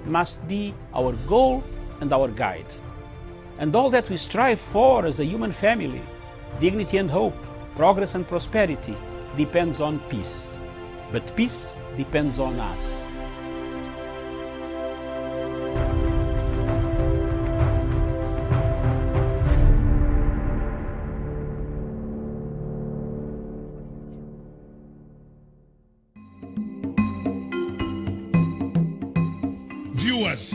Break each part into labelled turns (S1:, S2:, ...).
S1: must be our goal and our guide. And all that we strive for as a human family, dignity and hope, progress and prosperity, depends on peace. But peace depends on us.
S2: Viewers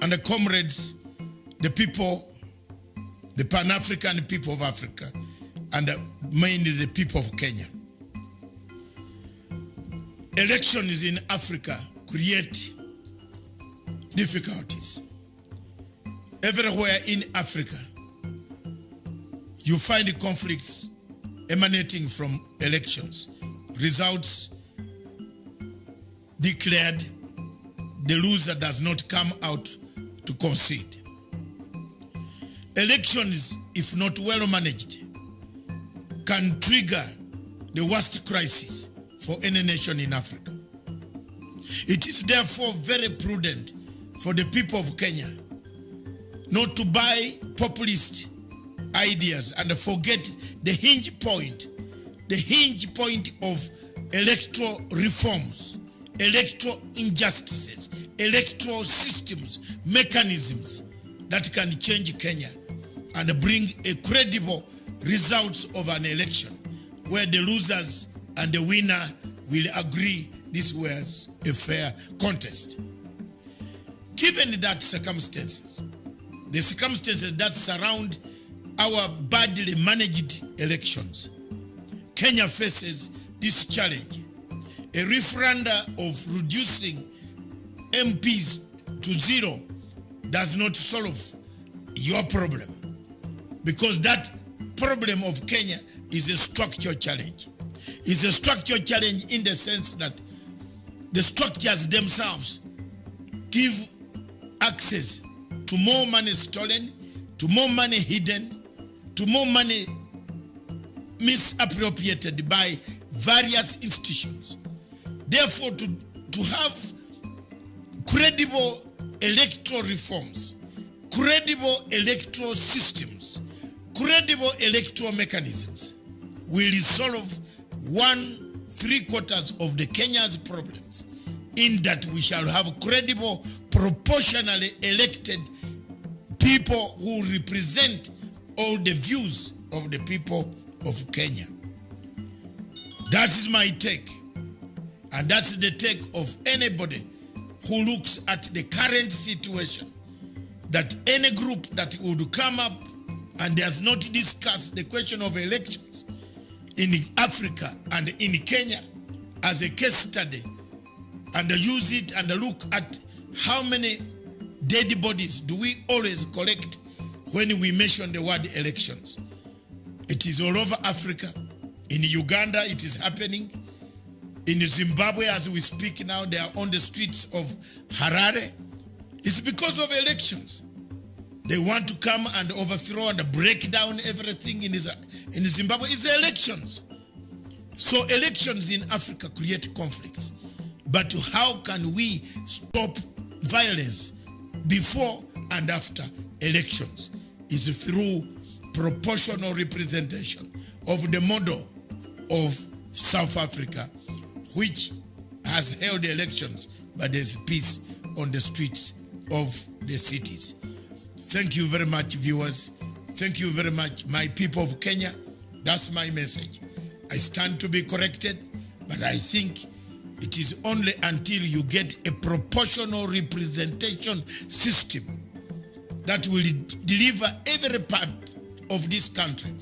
S2: and the comrades, the people, the Pan-African people of Africa, and mainly the people of Kenya. Elections in Africa create difficulties. Everywhere in Africa, you find conflicts emanating from elections. Results declared, the loser does not come out to concede. Elections, if not well managed, can trigger the worst crisis for any nation in Africa. It is therefore very prudent for the people of Kenya not to buy populist ideas and forget the hinge point of electoral reforms, electoral injustices, electoral systems, mechanisms that can change Kenya and bring a credible results of an election where the losers and the winner will agree this was a fair contest. Given that circumstances, the circumstances that surround our badly managed elections, Kenya faces this challenge. A referenda of reducing MPs to zero does not solve your problem, because that problem of Kenya is a structural challenge. It's a structural challenge in the sense that the structures themselves give access to more money stolen, to more money hidden, to more money misappropriated by various institutions. Therefore, to have credible electoral reforms, credible electoral systems, credible electoral mechanisms will resolve 1/3 of the Kenya's problems, in that we shall have credible, proportionally elected people who represent all the views of the people of Kenya. That is my take. And that's the take of anybody who looks at the current situation, that any group that would come up and does not discuss the question of elections in Africa and in Kenya as a case study, and use it and look at how many dead bodies do we always collect when we mention the word elections. It is all over Africa. In Uganda, it is happening. In Zimbabwe, as we speak now, they are on the streets of Harare. It's because of elections. They want to come and overthrow and break down everything in Zimbabwe. It's elections. So elections in Africa create conflicts. But how can we stop violence before and after elections? Is through proportional representation of the model of South Africa, which has held elections, but there's peace on the streets of the cities. Thank you very much, viewers. Thank you very much, my people of Kenya. That's my message. I stand to be corrected, but I think it is only until you get a proportional representation system that will deliver every part of this country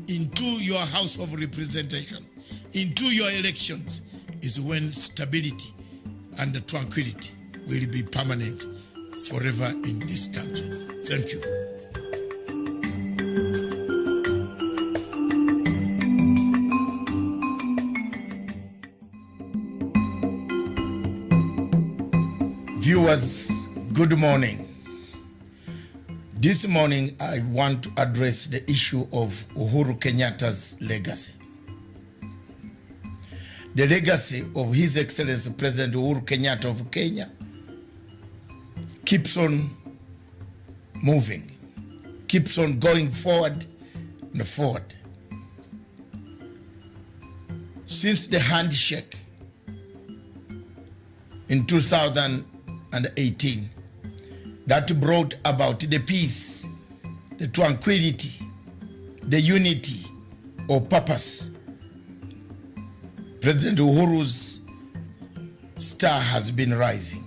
S2: into your house of representation, into your elections, is when stability and tranquility will be permanent forever in this country. Thank you. Viewers, good morning. This morning, I want to address the issue of Uhuru Kenyatta's legacy. The legacy of His Excellency President Uhuru Kenyatta of Kenya keeps on moving, keeps on going forward and forward. Since the handshake in 2018 that brought about the peace, the tranquility, the unity of purpose, President Uhuru's star has been rising.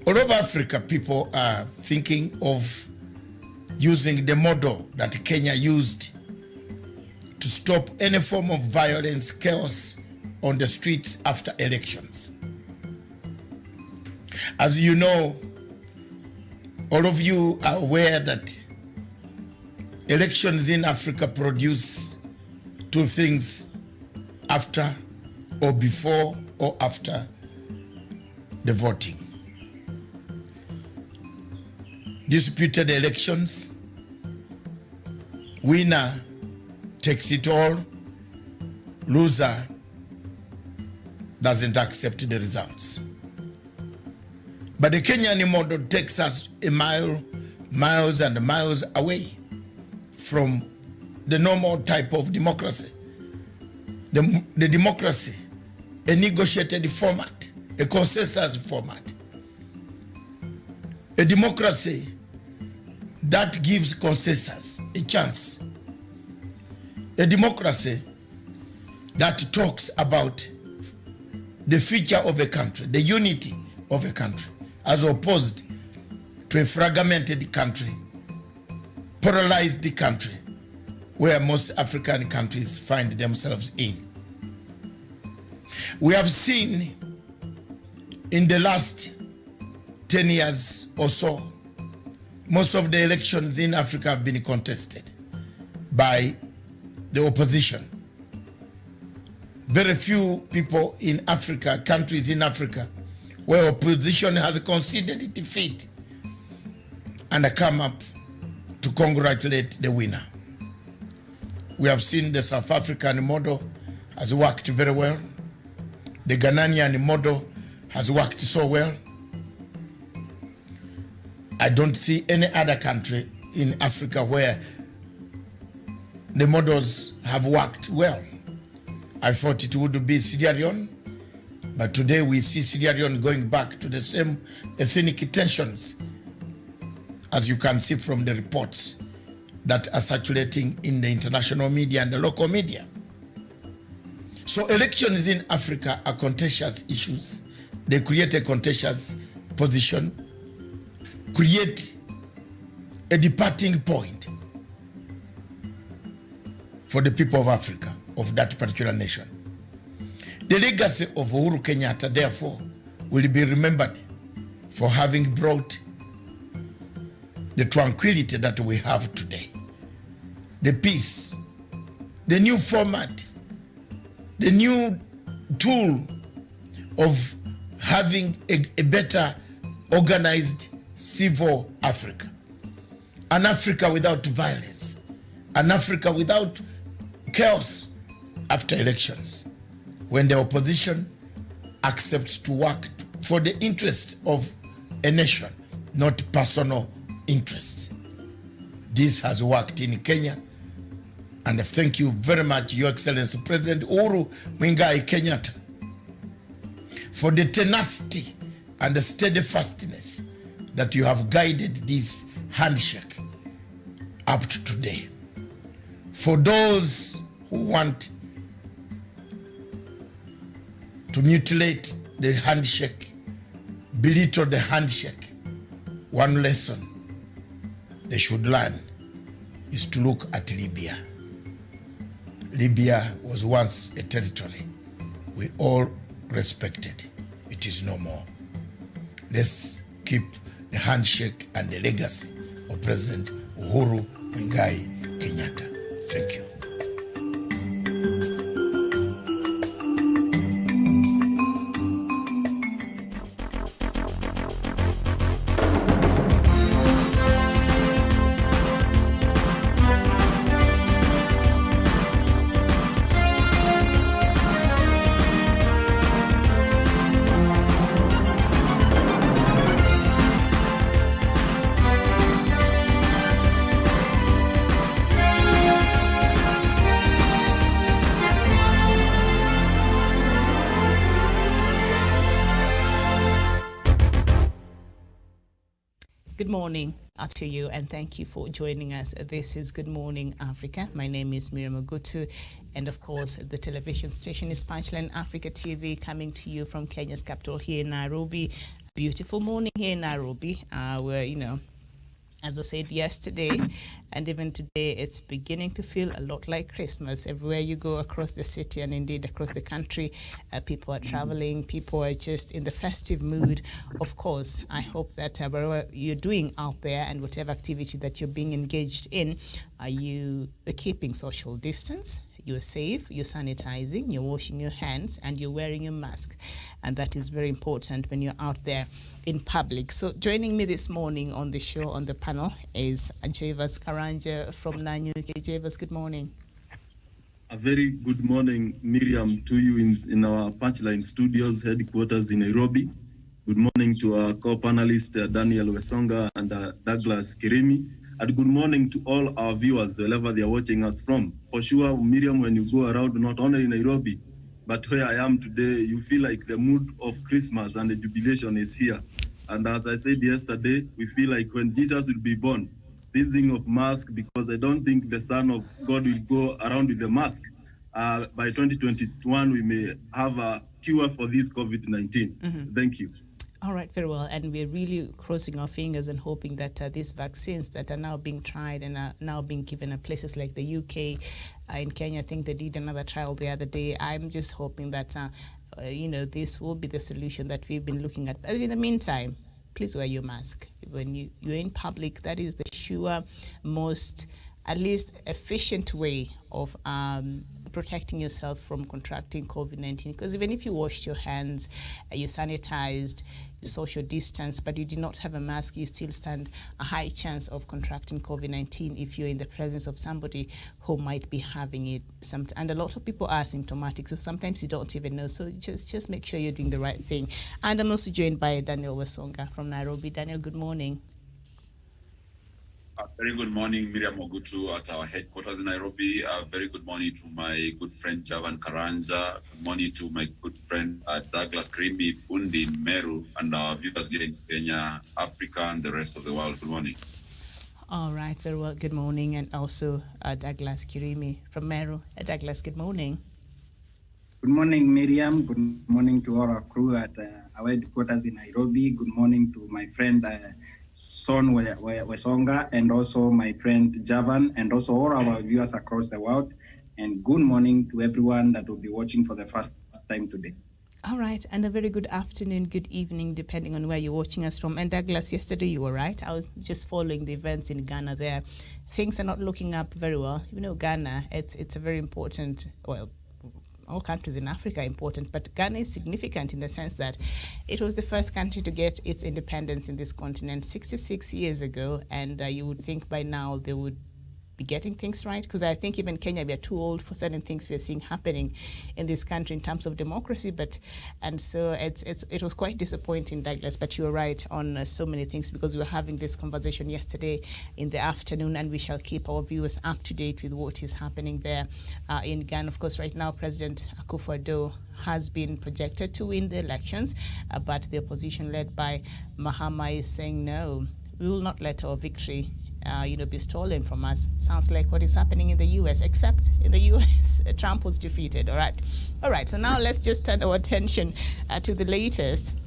S2: All over Africa, people are thinking of using the model that Kenya used to stop any form of violence, chaos on the streets after elections. As you know, all of you are aware that elections in Africa produce two things: after or before or after the voting. Disputed elections, winner takes it all, loser doesn't accept the results. But the Kenyan model takes us miles and miles away from the normal type of democracy. The democracy, a negotiated format, a consensus format. A democracy that gives consensus a chance. A democracy that talks about the future of a country, the unity of a country, as opposed to a fragmented country, polarized country, where most African countries find themselves in. We have seen in the last 10 years or so, most of the elections in Africa have been contested by the opposition. Very few people in Africa, countries in Africa, where opposition has conceded defeat and come up to congratulate the winner. We have seen the South African model has worked very well. The Ghanaian model has worked so well. I don't see any other country in Africa where the models have worked well. I thought it would be Sierra Leone, but today we see Sierra Leone going back to the same ethnic tensions, as you can see from the reports that are circulating in the international media and the local media. So elections in Africa are contentious issues. They create a contentious position, create a departing point for the people of Africa, of that particular nation. The legacy of Uhuru Kenyatta, therefore, will be remembered for having brought the tranquility that we have today, the peace, the new format, the new tool of having a better organized civil Africa, an Africa without violence, an Africa without chaos after elections, when the opposition accepts to work for the interests of a nation, not personal interests. This has worked in Kenya, and thank you very much, Your Excellency President Uhuru Kenyatta, for the tenacity and the steadfastness that you have guided this handshake up to today. For those who want to mutilate the handshake, belittle the handshake, one lesson they should learn is to look at Libya. Libya was once a territory we all respected. It is no more. Let's keep the handshake and the legacy of President Uhuru Kenyatta. Thank you.
S3: Good morning to you, and thank you for joining us. This is Good Morning Africa. My name is Miriam Ogutu, and of course, the television station is Punchline Africa TV, coming to you from Kenya's capital here in Nairobi. Beautiful morning here in Nairobi, where, as I said yesterday, and even today, it's beginning to feel a lot like Christmas. Everywhere you go across the city and indeed across the country, people are traveling, people are just in the festive mood. Of course, I hope that whatever you're doing out there and whatever activity that you're being engaged in, you are keeping social distance. You're safe, you're sanitizing, you're washing your hands, and you're wearing your mask. And that is very important when you're out there in public. So joining me this morning on the show, on the panel, is Javas Karanja from Nanyuki. Javas, good morning.
S4: A very good morning, Miriam, to you in our Punchline Studios headquarters in Nairobi. Good morning to our co-panelists, Daniel Wesonga and Douglas Kirimi. And good morning to all our viewers, wherever they are watching us from. For sure, Miriam, when you go around, not only in Nairobi, but where I am today, you feel like the mood of Christmas and the jubilation is here. And as I said yesterday, we feel like when Jesus will be born, this thing of mask, because I don't think the Son of God will go around with the mask. By 2021, we may have a cure for this COVID-19. Mm-hmm. Thank you.
S3: All right, very well. And we're really crossing our fingers and hoping that these vaccines that are now being tried and are now being given at places like the UK, in Kenya, I think they did another trial the other day. I'm just hoping that, this will be the solution that we've been looking at. But in the meantime, please wear your mask. When you're in public, that is the sure, most, at least efficient way of protecting yourself from contracting COVID-19. Because even if you washed your hands, you sanitized, you social distance, but you did not have a mask, you still stand a high chance of contracting COVID-19 if you're in the presence of somebody who might be having it. And a lot of people are asymptomatic, so sometimes you don't even know. So just make sure you're doing the right thing. And I'm also joined by Daniel Wesonga from Nairobi. Daniel, good morning.
S5: Very good morning, Miriam Ogutu at our headquarters in Nairobi. Very good morning to my good friend Javan Karanja. Good morning to my good friend Douglas Krimi Pundi in Meru, and our viewers here in Kenya, Africa, and the rest of the world. Good morning.
S3: All right, very well. Good morning, and also Douglas Kirimi from Meru. Douglas, good morning.
S6: Good morning, Miriam. Good morning to all our crew at our headquarters in Nairobi. Good morning to my friend Son Wesonga, and also my friend Javan, and also all our viewers across the world. And good morning to everyone that will be watching for the first time today.
S3: All right, and a very good afternoon, good evening, depending on where you're watching us from. And Douglas, yesterday you were right. I was just following the events in Ghana there. Things are not looking up very well. Ghana, it's a very important, all countries in Africa are important, but Ghana is significant in the sense that it was the first country to get its independence in this continent 66 years ago, and you would think by now they would be getting things right, because I think even Kenya, we are too old for certain things we are seeing happening in this country in terms of democracy. And so it was quite disappointing, Douglas, but you were right on so many things, because we were having this conversation yesterday in the afternoon, and we shall keep our viewers up to date with what is happening there in Ghana. Of course, right now, President Akufo-Addo has been projected to win the elections, but the opposition led by Mahama is saying, no, we will not let our victory be stolen from us. Sounds like what is happening in the U.S., except in the U.S., Trump was defeated. All right. So now let's just turn our attention to the latest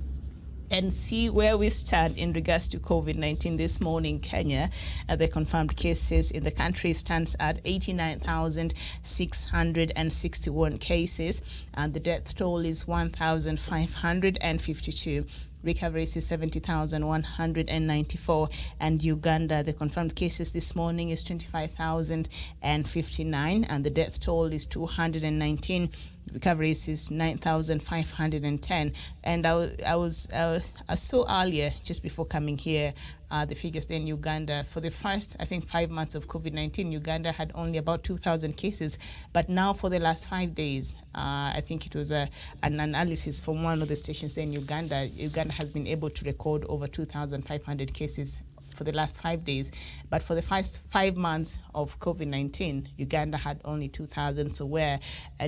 S3: and see where we stand in regards to COVID-19 this morning. Kenya, the confirmed cases in the country stands at 89,661 cases, and the death toll is 1,552. Recoveries is 70,194, and Uganda, the confirmed cases this morning is 25,059, and the death toll is 219. Recoveries is 9,510, and I saw earlier, just before coming here, the figures there in Uganda. For the first, I think, 5 months of COVID-19, Uganda had only about 2,000 cases. But now for the last 5 days, I think it was an analysis from one of the stations there in Uganda. Uganda has been able to record over 2,500 cases for the last 5 days. But for the first 5 months of COVID-19, Uganda had only 2,000. So where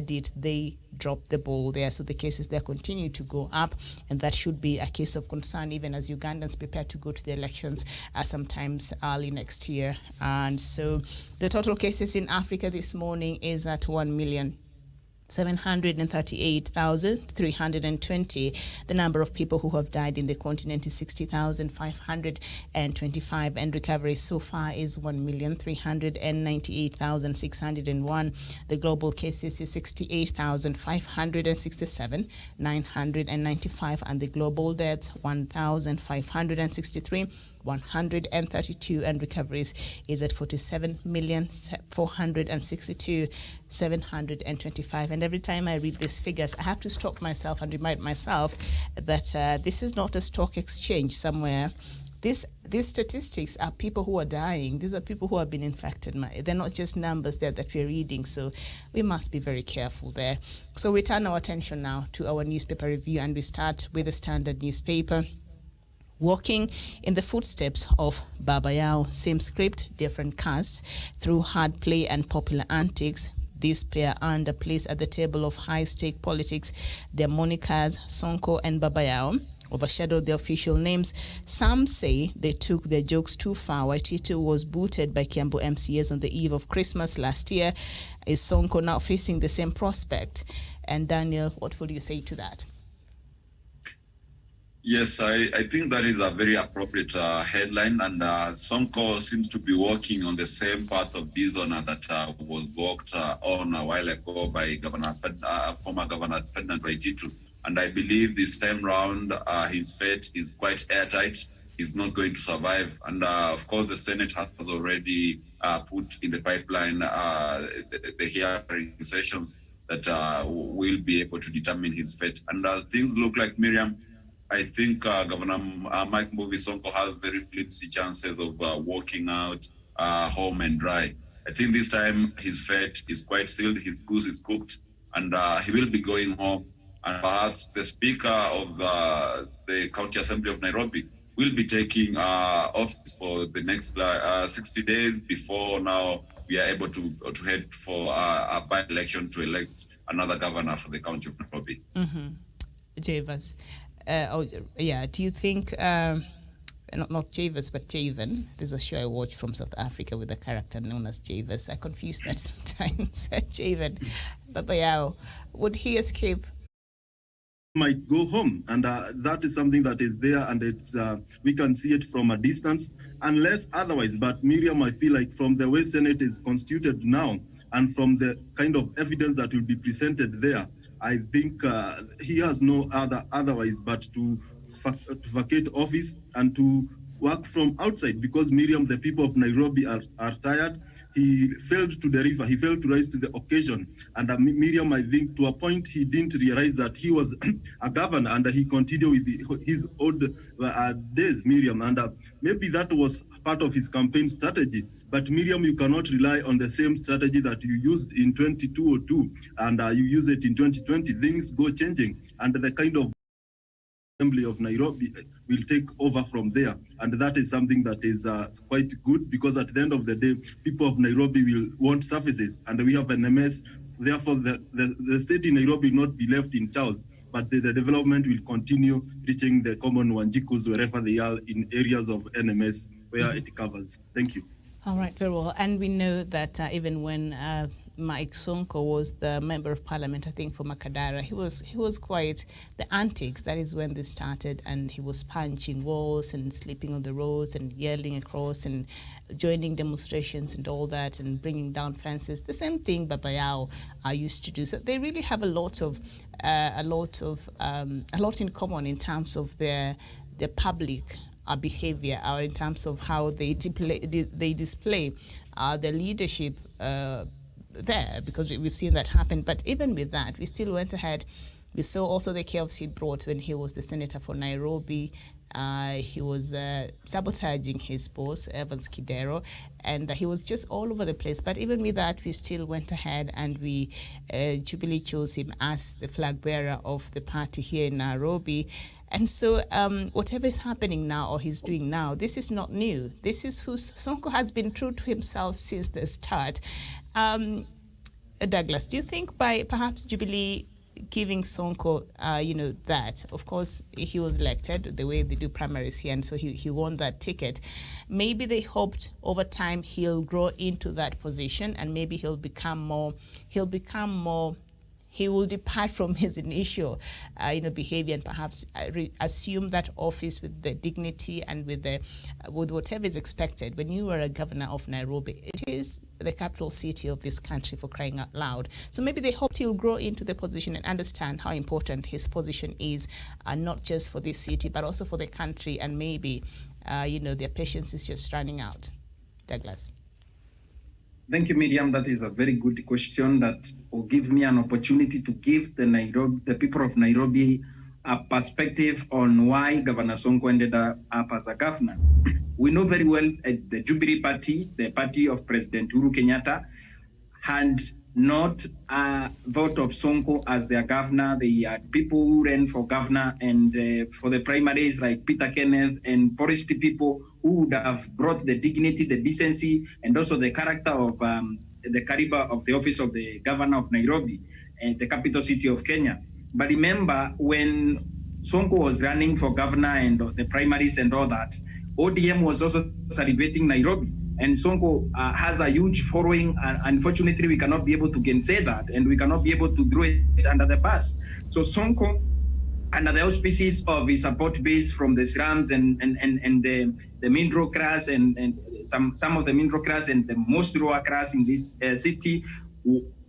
S3: did they drop the ball there? So the cases there continue to go up, and that should be a case of concern even as Ugandans prepare to go to the elections sometimes early next year. And so the total cases in Africa this morning is at 1,738,320. The number of people who have died in the continent is 60,525, and recovery so far is 1,398,601. The global cases is 68,567, 995, and the global deaths 1,563. 132, and recoveries is at 47,462,725. And every time I read these figures, I have to stop myself and remind myself that this is not a stock exchange somewhere. These statistics are people who are dying. These are people who have been infected. They're not just numbers there that we're reading, so we must be very careful there. So we turn our attention now to our newspaper review, and we start with the Standard newspaper. Walking in the footsteps of Baba Yao, same script, different cast. Through hard play and popular antics, this pair earned a place at the table of high-stake politics. Their monikers, Sonko and Baba Yao, overshadowed their official names. Some say they took their jokes too far. Waititu was booted by Kiambu MCAs on the eve of Christmas last year. Is Sonko now facing the same prospect? And Daniel, what would you say to that?
S5: Yes, I think that is a very appropriate headline, and Sonko seems to be walking on the same path of dishonor that was walked on a while ago by former Governor Ferdinand Waititu. And I believe this time round, his fate is quite airtight. He's not going to survive. And of course, the Senate has already put in the pipeline the hearing session that will be able to determine his fate. And things look like, Miriam, I think Governor Mike Mbuvi Sonko has very flimsy chances of walking out home and dry. I think this time his fate is quite sealed, his goose is cooked, and he will be going home. And perhaps the Speaker of the County Assembly of Nairobi will be taking office for the next 60 days before now we are able to head for a by-election to elect another governor for the County of Nairobi.
S3: Mm-hmm. Javas. Do you think, not Javas, but Javen, there's a show I watch from South Africa with a character known as Javas. I confuse that sometimes. Javen, Baba Yao, would he escape?
S4: Might go home, and that is something that is there, and it's we can see it from a distance, unless otherwise. But Miriam, I feel like from the way Senate is constituted now, and from the kind of evidence that will be presented there, I think he has no otherwise but to vacate office and to work from outside, because Miriam, the people of Nairobi are tired. He failed to deliver. He failed to rise to the occasion. And Miriam, I think to a point, he didn't realize that he was a governor, and he continued with his old days, Miriam. And maybe that was part of his campaign strategy. But Miriam, you cannot rely on the same strategy that you used in 2002 and you use it in 2020. Things go changing, and the kind of Assembly of Nairobi will take over from there, and that is something that is quite good, because at the end of the day, people of Nairobi will want services, and we have an MS. Therefore, the state in Nairobi will not be left in chaos, but the development will continue reaching the common Wanjikus wherever they are in areas of NMS where it covers. Thank you.
S3: All right, very well. And we know that even when Mike Sonko was the member of parliament, I think for Makadara, he was quite the antics. That is when this started, and he was punching walls and sleeping on the roads and yelling across and joining demonstrations and all that and bringing down fences. The same thing Baba Yao used to do. So they really have a lot in common in terms of their public behavior, or in terms of how they display their leadership there, because we've seen that happen. But even with that, we still went ahead. We saw also the chaos he brought when he was the senator for Nairobi. He was sabotaging his boss, Evans Kidero, and he was just all over the place. But even with that, we still went ahead and we Jubilee chose him as the flag bearer of the party here in Nairobi. And so whatever is happening now or he's doing now, this is not new. This is who Sonko has been true to himself since the start. Douglas, do you think by perhaps Jubilee giving Sonko, that, of course, he was elected the way they do primaries here, and so he won that ticket. Maybe they hoped over time he'll grow into that position, and maybe he will depart from his initial, behavior, and perhaps assume that office with the dignity and with whatever is expected. When you are a governor of Nairobi, it is the capital city of this country, for crying out loud. So maybe they hoped he'll grow into the position and understand how important his position is, not just for this city, but also for the country. And maybe, their patience is just running out. Douglas.
S6: Thank you, Miriam. That is a very good question that will give me an opportunity to give the people of Nairobi a perspective on why Governor Sonko ended up as a governor. We know very well the Jubilee Party, the party of President Uhuru Kenyatta, had not thought of Sonko as their governor. They had people who ran for governor and for the primaries like Peter Kenneth and Forest people who would have brought the dignity, the decency, and also the character of the caliber of the office of the governor of Nairobi, the capital city of Kenya. But remember, when Sonko was running for governor and the primaries and all that, ODM was also celebrating Nairobi. And Sonko has a huge following. Unfortunately, we cannot be able to gainsay that, and we cannot be able to throw it under the bus. So Sonko, under the auspices of his support base from the slums and the middle class and some of the middle class and the most lower class in this city,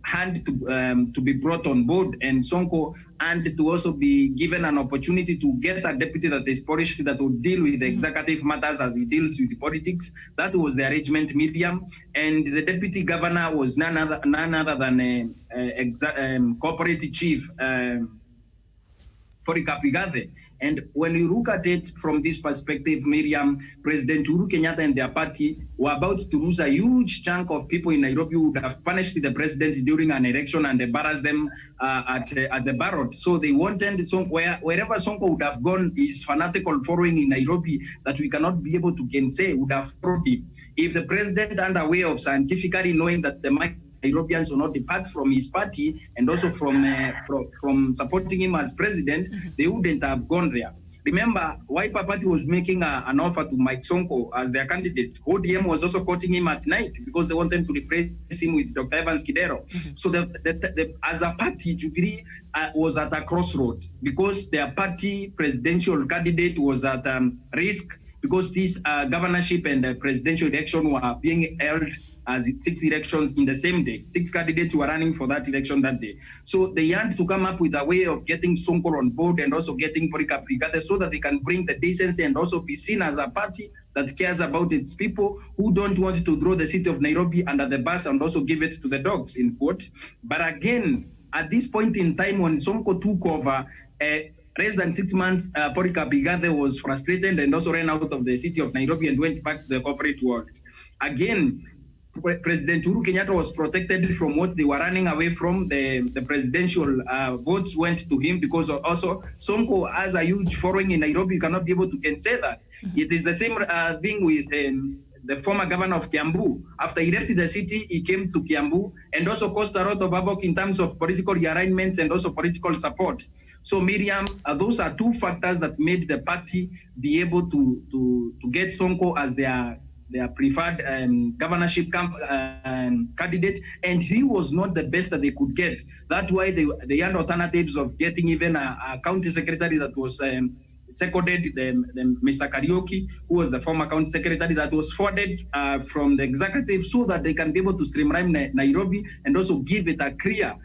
S6: had to be brought on board, and Sonko and to also be given an opportunity to get a deputy that is polished, that would deal with the executive matters as he deals with the politics. That was the arrangement, Miriam. And the deputy governor was none other than corporate chief, And when you look at it from this perspective, Miriam, President Uhuru Kenyatta and their party were about to lose a huge chunk of people in Nairobi who would have punished the president during an election and embarrassed them at the ballot. So they wanted wherever Sonko would have gone, his fanatical following in Nairobi that we cannot be able to gainsay would have followed him. If the president, under way of scientifically knowing that the Nairobians will not depart from his party and also from supporting him as president, they wouldn't have gone there. Remember, Wiper Party was making an offer to Mike Sonko as their candidate. ODM was also courting him at night because they wanted to replace him with Dr. Evans Kidero. So as a party, Jubilee was at a crossroad because their party presidential candidate was at risk because this governorship and presidential election were being held as 6 elections in the same day. 6 candidates were running for that election that day. So they had to come up with a way of getting Sonko on board and also getting Polycarp Brigade so that they can bring the decency and also be seen as a party that cares about its people, who don't want to throw the city of Nairobi under the bus and also give it to the dogs, in quote. But again, at this point in time when Sonko took over, less than 6 months, Polycarp Brigade was frustrated and also ran out of the city of Nairobi and went back to the corporate world. Again, President Uhuru Kenyatta was protected from what they were running away from. The presidential votes went to him because also Sonko has a huge following in Nairobi. You cannot be able to say that. It is the same thing with the former governor of Kiambu. After he left the city, he came to Kiambu and also caused a lot of havoc in terms of political realignments and also political support. So Miriam, those are 2 factors that made the party be able to get Sonko as their preferred governorship candidate, and he was not the best that they could get. That's why they had alternatives of getting even a county secretary that was seconded, Mr. Karaoke, who was the former county secretary, that was forwarded from the executive so that they can be able to streamline Nairobi and also give it a clear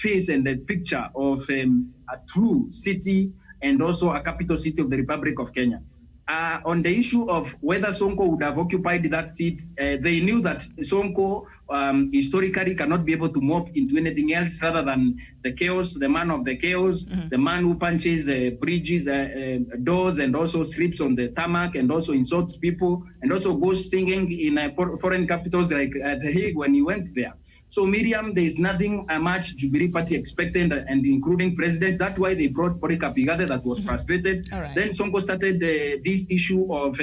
S6: face and a picture of a true city and also a capital city of the Republic of Kenya. On the issue of whether Sonko would have occupied that seat, they knew that Sonko historically cannot be able to morph into anything else rather than the chaos, the man of the chaos, the man who punches bridges, doors, and also sleeps on the tarmac and also insults people and also goes singing in foreign capitals like The Hague when he went there. So Miriam, there is nothing much Jubilee Party expected, and including president. That's why they brought Polycarp Igathe that was frustrated.
S3: Right.
S6: Then Sonko started this issue of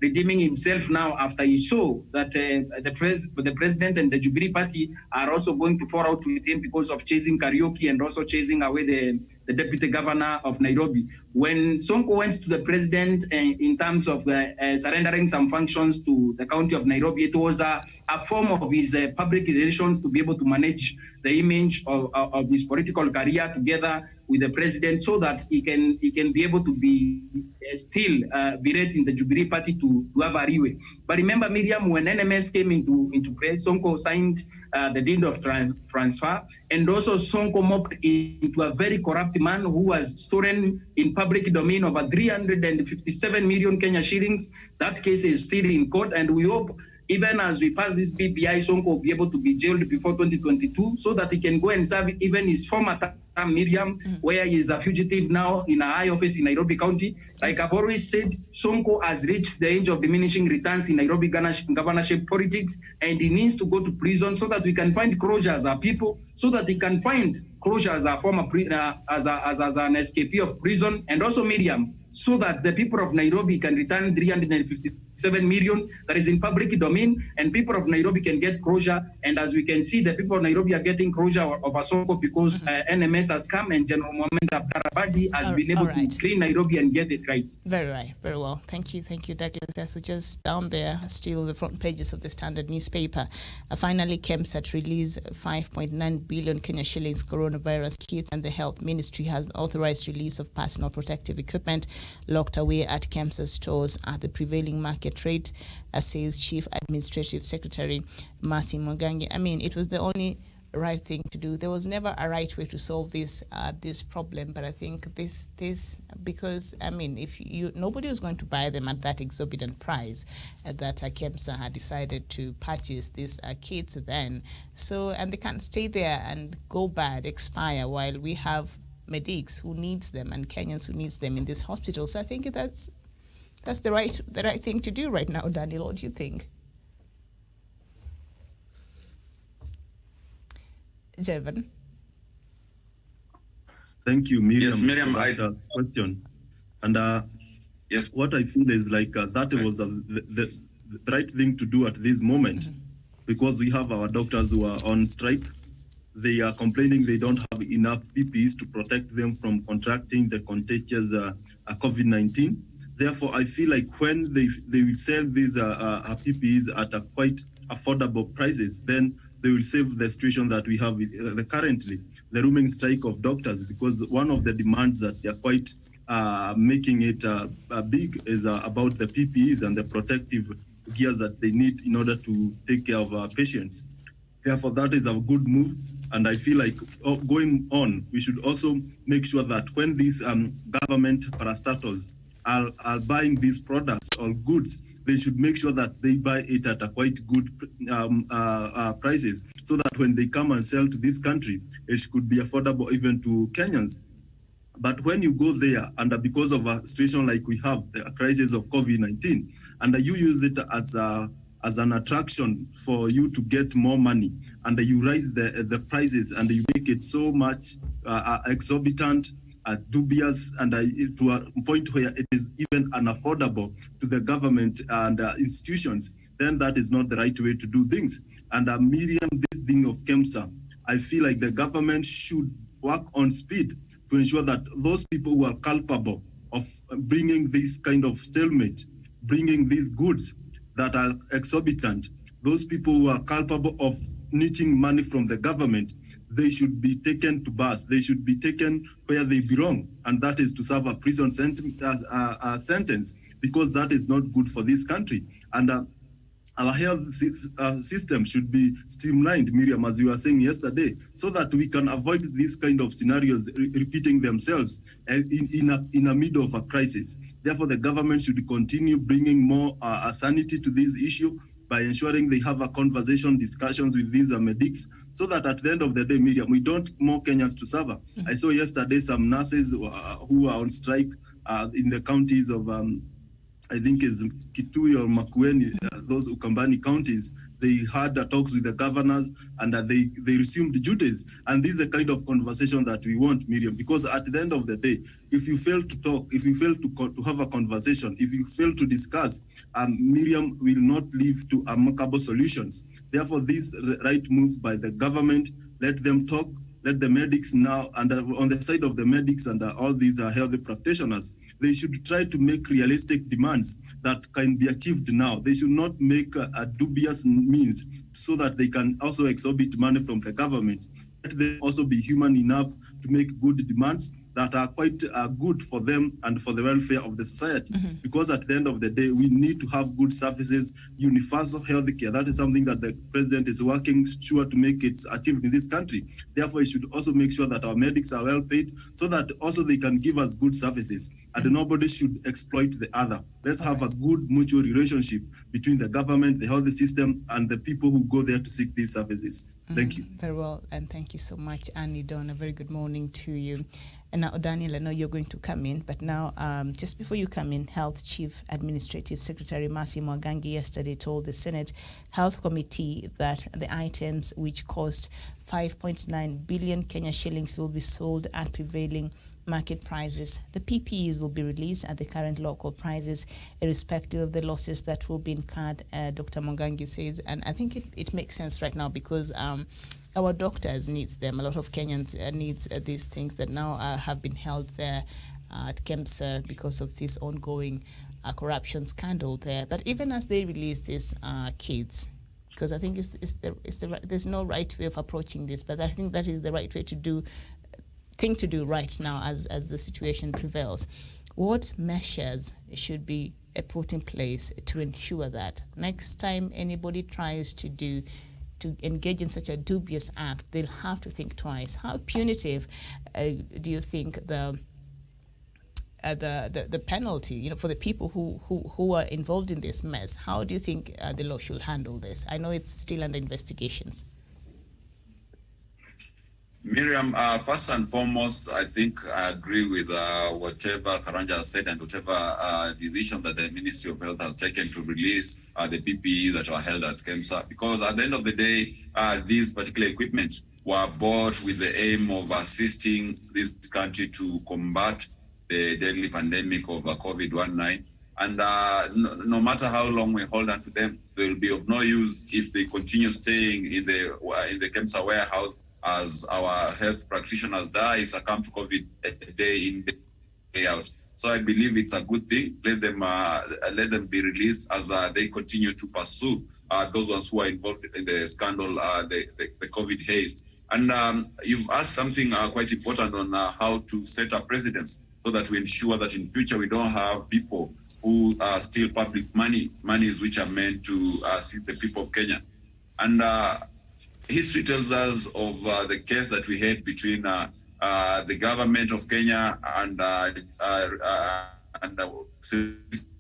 S6: redeeming himself now after he saw that the president and the Jubilee Party are also going to fall out with him because of chasing karaoke and also chasing away the deputy governor of Nairobi. When Sonko went to the president in terms of surrendering some functions to the county of Nairobi, it was a form of his public relations to be able to manage the image of his political career together with the president, so that he can be able to be still berate in the Jubilee Party to have a leeway. But remember, Miriam, when NMS came into play, Sonko signed the deed of transfer, and also Sonko mocked into a very corrupt man who has stolen in public domain over 357 million Kenya shillings. That case is still in court, and we hope even as we pass this BPI, Sonko will be able to be jailed before 2022 so that he can go and serve even his former term, Miriam, where he is a fugitive now in a high office in Nairobi County. Like I've always said, Sonko has reached the age of diminishing returns in Nairobi governorship politics, and he needs to go to prison so that we can find closure as a people, so that he can find closure as a former as an escapee of prison, and also Miriam, so that the people of Nairobi can return 357 million that is in public domain, and people of Nairobi can get closure. And as we can see, the people of Nairobi are getting closure of Sonko because NMS has come and General Mohamed Abdarabadi has been able to clean Nairobi and get it right.
S3: Very right, very well. Thank you, Douglas. So just down there, still the front pages of the Standard newspaper. Finally, KEMSAT released 5.9 billion Kenya shillings coronavirus kits, and the Health Ministry has authorized release of personal protective equipment locked away at KEMSAT stores at the prevailing market rate, says Chief Administrative Secretary Mercy Mwangangi. I mean, it was the only right thing to do. There was never a right way to solve this problem, but I think this because I mean, if nobody was going to buy them at that exorbitant price that KEMSA had decided to purchase these kits then. So, and they can't stay there and go bad, expire, while we have medics who needs them and Kenyans who needs them in this hospital. So I think that's the right thing to do right now. Daniel, what do you think? Jevan.
S4: Thank you, Miriam.
S5: Yes, Miriam,
S4: question. And
S5: yes,
S4: what I feel is like that was the right thing to do at this moment, because we have our doctors who are on strike. They are complaining they don't have enough PPEs to protect them from contracting the contagious COVID-19. Therefore, I feel like when they will sell these PPEs at a quite affordable prices, then they will save the situation that we have currently, the looming strike of doctors, because one of the demands that they are quite making it big is about the PPEs and the protective gears that they need in order to take care of our patients. Therefore, that is a good move. And I feel like going on, we should also make sure that when these government parastatals are buying these products or goods, they should make sure that they buy it at a quite good prices, so that when they come and sell to this country, it could be affordable even to Kenyans. But when you go there, and because of a situation like we have, the crisis of COVID-19, and you use it as an attraction for you to get more money, and you raise the prices and you make it so much exorbitant, dubious, and to a point where it is even unaffordable to the government and institutions, then that is not the right way to do things. And Miriam, this thing of KEMSA, I feel like the government should work on speed to ensure that those people who are culpable of bringing this kind of stalemate, bringing these goods that are exorbitant, those people who are culpable of snitching money from the government, they should be taken to bus. They should be taken where they belong, and that is to serve a prison sentence, because that is not good for this country. And our health system should be streamlined, Miriam, as you were saying yesterday, so that we can avoid these kind of scenarios repeating themselves in the middle of a crisis. Therefore, the government should continue bringing more sanity to this issue by ensuring they have a discussions with these medics, so that at the end of the day, Miriam, we don't more Kenyans to suffer. I saw yesterday some nurses who are on strike in the counties of I think is Kitui or Makueni, those Ukambani counties, they had talks with the governors and they resumed duties. And this is the kind of conversation that we want, Miriam, because at the end of the day, if you fail to talk, if you fail to have a conversation, if you fail to discuss, Miriam will not lead to amicable solutions. Therefore, this right move by the government, let them talk, let the medics now, and on the side of the medics and all these healthy practitioners, they should try to make realistic demands that can be achieved now. They should not make a dubious means so that they can also exhibit money from the government. Let them also be human enough to make good demands that are quite good for them and for the welfare of the society. Because at the end of the day, we need to have good services, universal health care. That is something that the president is working sure to make it achieved in this country. Therefore, he should also make sure that our medics are well paid so that also they can give us good services and nobody should exploit the other. Let's have a good mutual relationship between the government, the health system, and the people who go there to seek these services. Thank you.
S3: Very well, and thank you so much, Annie Don. A very good morning to you. And now, Daniel, I know you're going to come in, but now, just before you come in, Health Chief Administrative Secretary Mercy Mwangangi yesterday told the Senate Health Committee that the items which cost 5.9 billion Kenya shillings will be sold at prevailing market prices. The PPEs will be released at the current local prices, irrespective of the losses that will be incurred, Dr. Mwangangi says. And I think it makes sense right now because our doctors needs them. A lot of Kenyans needs these things that now have been held there at KEMSA because of this ongoing corruption scandal there. But even as they release these kids, because I think there's no right way of approaching this, but I think that is the right way to do right now as the situation prevails. What measures should be put in place to ensure that next time anybody tries to engage in such a dubious act, they'll have to think twice? How punitive do you think the penalty, for the people who are involved in this mess? How do you think the law should handle this? I know it's still under investigations.
S5: Miriam, first and foremost, I think I agree with whatever Karanja has said and whatever decision that the Ministry of Health has taken to release the PPE that were held at KEMSA. Because at the end of the day, these particular equipment were bought with the aim of assisting this country to combat the deadly pandemic of COVID-19. And no matter how long we hold on to them, they will be of no use if they continue staying in the KEMSA warehouse, as our health practitioners succumb to COVID day in, day out. So I believe it's a good thing. Let them be released as they continue to pursue those ones who are involved in the scandal, the COVID haze. And you've asked something quite important on how to set up precedents so that we ensure that in future we don't have people who steal public monies which are meant to assist the people of Kenya. And history tells us of the case that we had between the government of Kenya and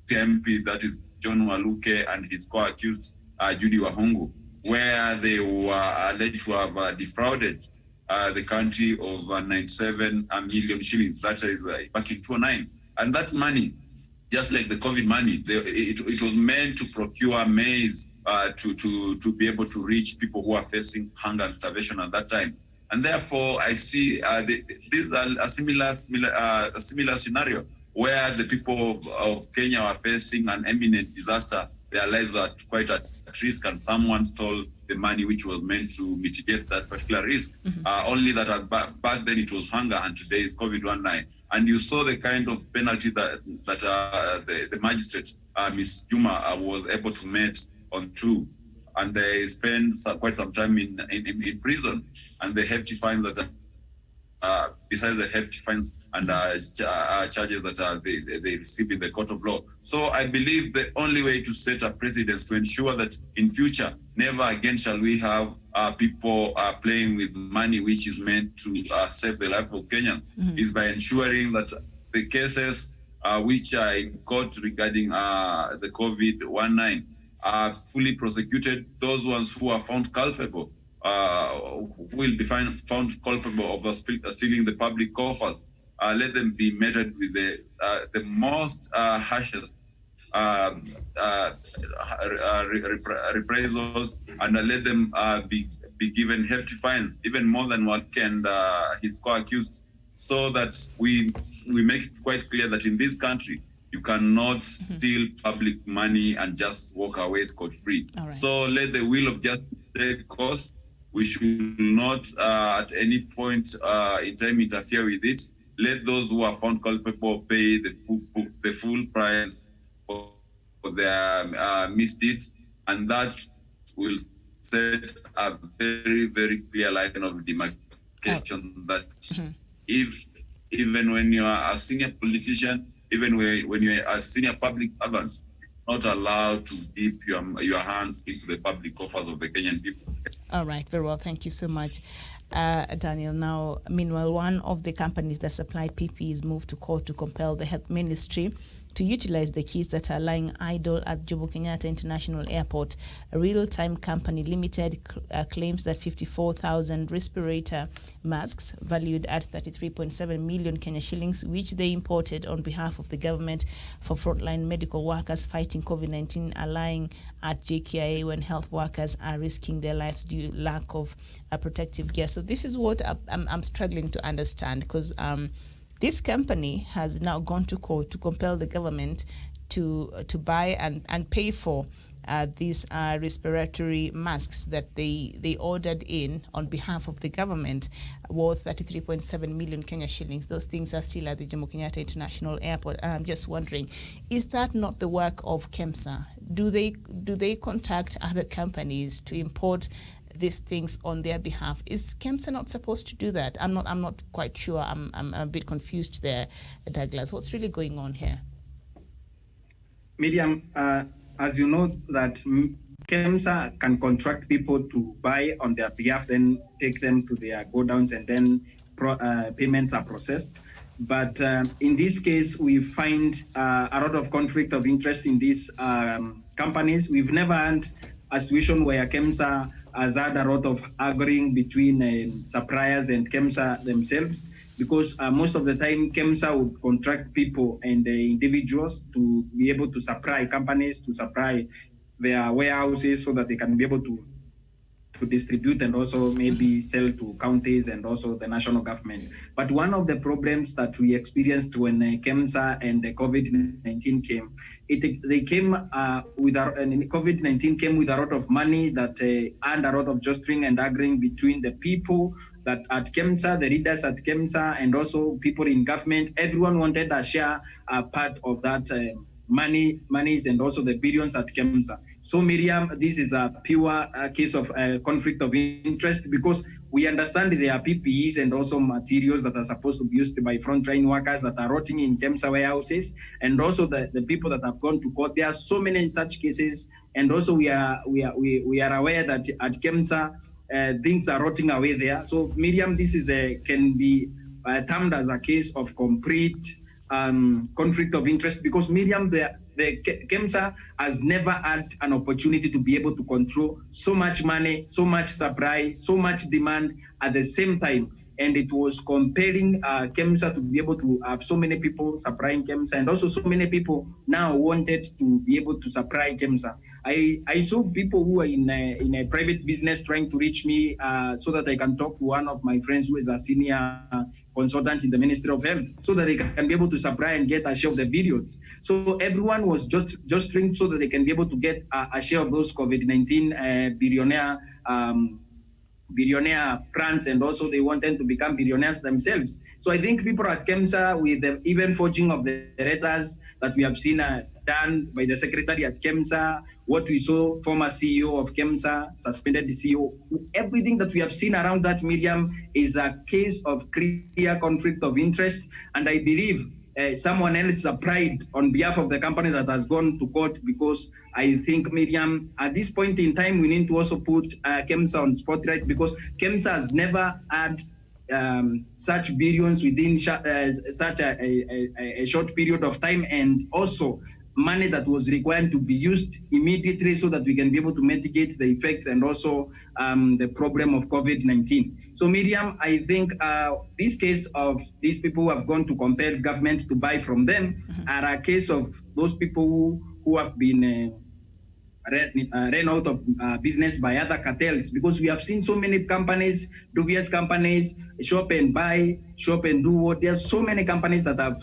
S5: MP, that is John Waluke, and his co-accused Judy Wahungu, where they were alleged to have defrauded the country of 97 million shillings. That is back in 2009. And that money, just like the COVID money, it was meant to procure maize to be able to reach people who are facing hunger and starvation at that time. And therefore, I see this a similar scenario where the people of Kenya are facing an imminent disaster. Their lives are quite at risk, and someone stole the money which was meant to mitigate that particular risk. Only that back then it was hunger, and today is COVID-19. And you saw the kind of penalty that the magistrate, Ms. Juma, was able to meet on two, and they spent quite some time in prison, and the hefty fines that besides the hefty fines and charges that they receive in the court of law. So I believe the only way to set a precedent to ensure that in future never again shall we have people playing with money which is meant to save the life of Kenyans is by ensuring that the cases which are in court regarding the COVID-19 are fully prosecuted. Those ones who are found culpable will be found culpable of stealing the public coffers. Let them be measured with the most harshest reprisals, and let them be given hefty fines, even more than what can his co-accused, so that we make it quite clear that in this country you cannot steal public money and just walk away scot-free.
S3: Right.
S5: So let the will of justice take course. We should not at any point in time interfere with it. Let those who are found culpable pay the full price for their misdeeds, and that will set a very, very clear line of demarcation that even when you are a senior politician, even when you are a senior public servant, not allowed to dip your hands into the public coffers of the Kenyan people.
S3: All right, very well. Thank you so much, Daniel. Now, meanwhile, one of the companies that supplied PPEs moved to court to compel the health ministry to utilize the keys that are lying idle at Uhuru Kenyatta International Airport. A real-time company limited claims that 54,000 respirator masks valued at 33.7 million Kenya shillings, which they imported on behalf of the government for frontline medical workers fighting COVID-19, are lying at JKIA when health workers are risking their lives due to lack of protective gear. So this is what I'm struggling to understand, because this company has now gone to court to compel the government to buy and pay for these respiratory masks that they ordered in on behalf of the government, worth 33.7 million Kenya shillings. Those things are still at the Jomo Kenyatta International Airport, and I'm just wondering, is that not the work of KEMSA? Do they contact other companies to import these things on their behalf? Is KEMSA not supposed to do that? I'm not quite sure. I'm a bit confused there, Douglas. What's really going on here?
S6: Miriam, as you know, that KEMSA can contract people to buy on their behalf, then take them to their godowns, and then payments are processed. But in this case, we find a lot of conflict of interest in these companies. We've never had a situation where KEMSA has had a lot of arguing between suppliers and KEMSA themselves, because most of the time KEMSA would contract people and individuals to be able to supply companies, to supply their warehouses so that they can be able to distribute and also maybe sell to counties and also the national government. But one of the problems that we experienced when KEMSA and the COVID-19 came, COVID-19 came with a lot of money that and a lot of jostling and arguing between the people that at KEMSA, the leaders at KEMSA, and also people in government. Everyone wanted a share, a part of that monies and also the billions at KEMSA. So Miriam, this is a pure case of conflict of interest, because we understand there are PPEs and also materials that are supposed to be used by frontline workers that are rotting in KEMSA warehouses, and also the people that have gone to court. There are so many such cases, and also we are aware that at KEMSA things are rotting away there. So Miriam, this is can be termed as a case of complete conflict of interest, because Miriam, the KEMSA has never had an opportunity to be able to control so much money, so much supply, so much demand at the same time. And it was compelling KEMSA to be able to have so many people supplying KEMSA, and also so many people now wanted to be able to supply KEMSA. I saw people who are in a private business trying to reach me so that I can talk to one of my friends who is a senior consultant in the Ministry of Health, so that they can be able to supply and get a share of the videos. So everyone was just trying so that they can be able to get a share of those COVID-19 billionaire plans, and also they wanted to become billionaires themselves. So I think people at KEMSA, with the even forging of the letters that we have seen done by the secretary at KEMSA, what we saw, former CEO of KEMSA, suspended the CEO, everything that we have seen around that, Miriam, is a case of clear conflict of interest. And I believe someone else applied on behalf of the company that has gone to court, because I think, Miriam, at this point in time, we need to also put KEMSA on spotlight, because KEMSA has never had such billions within such a short period of time, and also money that was required to be used immediately so that we can be able to mitigate the effects and also the problem of COVID-19. So Miriam, I think this case of these people who have gone to compel government to buy from them are a case of those people who have been ran out of business by other cartels, because we have seen so many companies, dubious companies, shop and buy, shop and do what. There are so many companies that have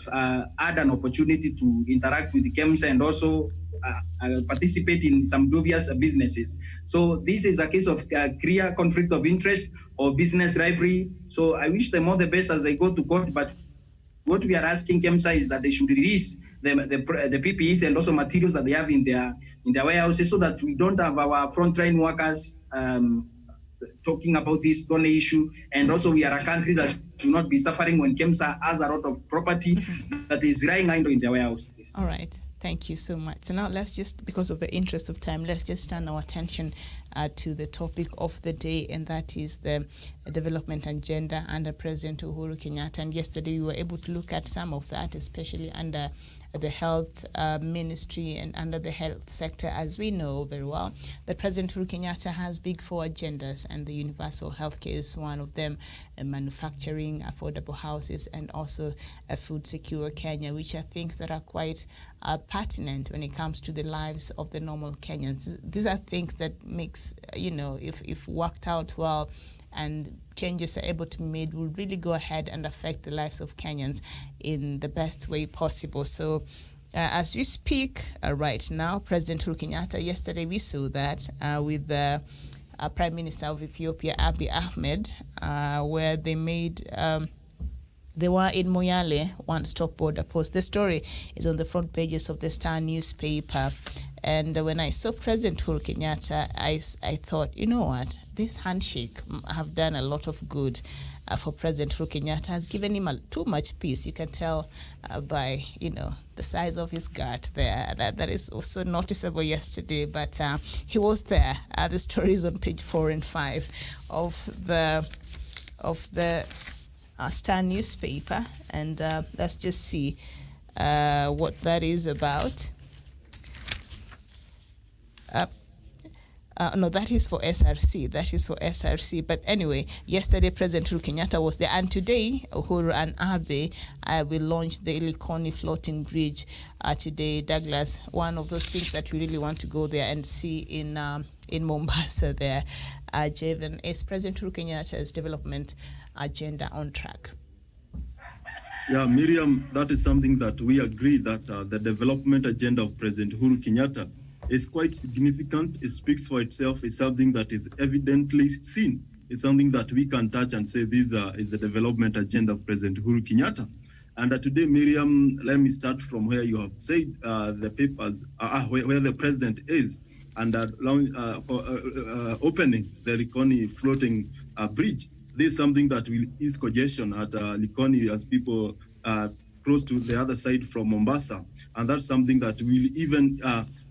S6: had an opportunity to interact with the KEMSA and also participate in some dubious businesses. So this is a case of clear conflict of interest or business rivalry. So I wish them all the best as they go to court, but what we are asking KEMSA is that they should release the PPEs and also materials that they have in their warehouses, so that we don't have our frontline workers talking about this only issue. And also we are a country that should not be suffering when KEMSA has a lot of property that is lying idle in their warehouses.
S3: All right. Thank you so much. So now let's just, because of the interest of time, let's just turn our attention to the topic of the day, and that is the development agenda under President Uhuru Kenyatta. And yesterday we were able to look at some of that, especially under the health ministry and under the health sector. As we know very well, that President Uhuru Kenyatta has big four agendas, and the universal healthcare is one of them, manufacturing, affordable houses, and also a food secure Kenya, which are things that are quite pertinent when it comes to the lives of the normal Kenyans. These are things that makes, if worked out well and changes are able to be made, will really go ahead and affect the lives of Kenyans in the best way possible. So as we speak right now, President Uhuru Kenyatta, yesterday we saw that with the Prime Minister of Ethiopia, Abiy Ahmed, where they made... they were in Moyale, one-stop border post. The story is on the front pages of the Star newspaper. And when I saw President Uhuru Kenyatta, I thought, you know what, this handshake have done a lot of good for President Uhuru Kenyatta, has given him too much peace. You can tell by, the size of his gut there. That is also noticeable yesterday, but he was there. The story is on page 4 and 5 of the Star newspaper, and let's just see what that is about. No, that is for SRC. That is for SRC. But anyway, yesterday President Uhuru Kenyatta was there, and today Uhuru and Abiy will launch the Likoni floating bridge today. Douglas, one of those things that we really want to go there and see in Mombasa there. Javen, is President Uhuru Kenyatta's development agenda on track?
S4: Yeah, Miriam, that is something that we agree that the development agenda of President Uhuru Kenyatta is quite significant. It speaks for itself. It's something that is evidently seen. It's something that we can touch and say this is the development agenda of President Uhuru Kenyatta. And today, Miriam, let me start from where you have said the papers, where the president is, and opening the Likoni floating bridge. This is something that will ease congestion at Likoni as people close to the other side from Mombasa. And that's something that will even,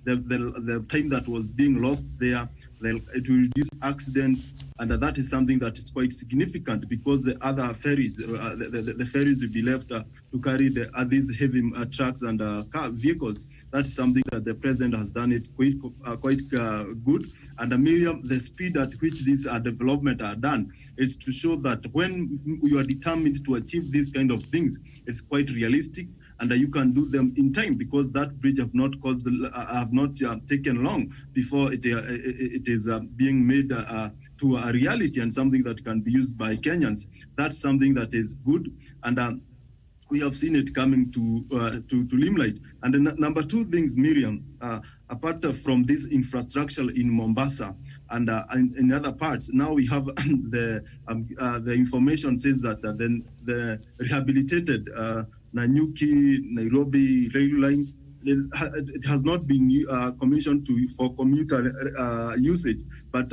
S4: the time that was being lost there, it will reduce accidents. And that is something that is quite significant, because the other ferries, the ferries will be left to carry these heavy trucks and car vehicles. That is something that the president has done it quite good. And Miriam, the speed at which these development are done is to show that when you are determined to achieve these kind of things, it's quite realistic, and you can do them in time, because that bridge have not taken long before it is being made to a reality and something that can be used by Kenyans. That's something that is good, and we have seen it coming to limelight. And number two things, Miriam, apart from this infrastructure in Mombasa and in other parts, now we have the information says that the rehabilitated Nanyuki Nairobi rail line, it has not been commissioned for commuter usage, but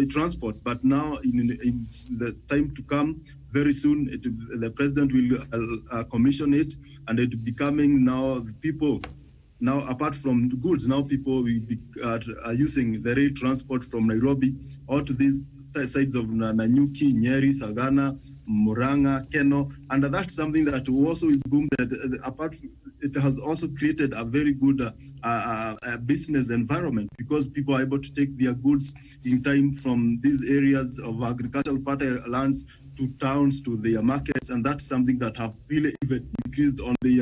S4: transport. But now, in the time to come, very soon, the president will commission it, and it becoming now people. Now, apart from goods, now people will be using the rail transport from Nairobi or to these sides of Nanyuki, Nyeri, Sagana, Muranga, Keno, and that's something that will also boom. It has also created a very good business environment because people are able to take their goods in time from these areas of agricultural fertile lands to towns to their markets, and that's something that have really even increased on the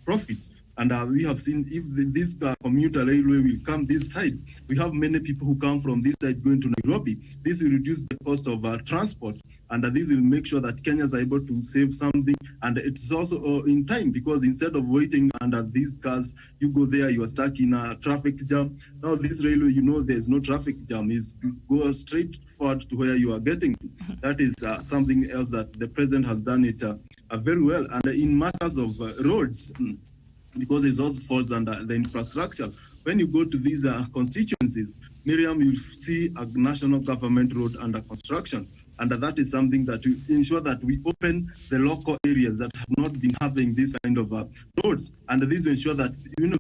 S4: profits. And we have seen if this commuter railway will come this side, we have many people who come from this side going to Nairobi. This will reduce the cost of transport, and this will make sure that Kenyans are able to save something. And it's also in time, because instead of waiting under these cars, you go there, you are stuck in a traffic jam. Now this railway, there's no traffic jam. You go straight forward to where you are getting to. That is something else that the president has done it very well. And in matters of roads, because it also falls under the infrastructure. When you go to these constituencies, Miriam, you see a national government road under construction. And that is something that we ensure that we open the local areas that have not been having this kind of roads. And this will ensure that,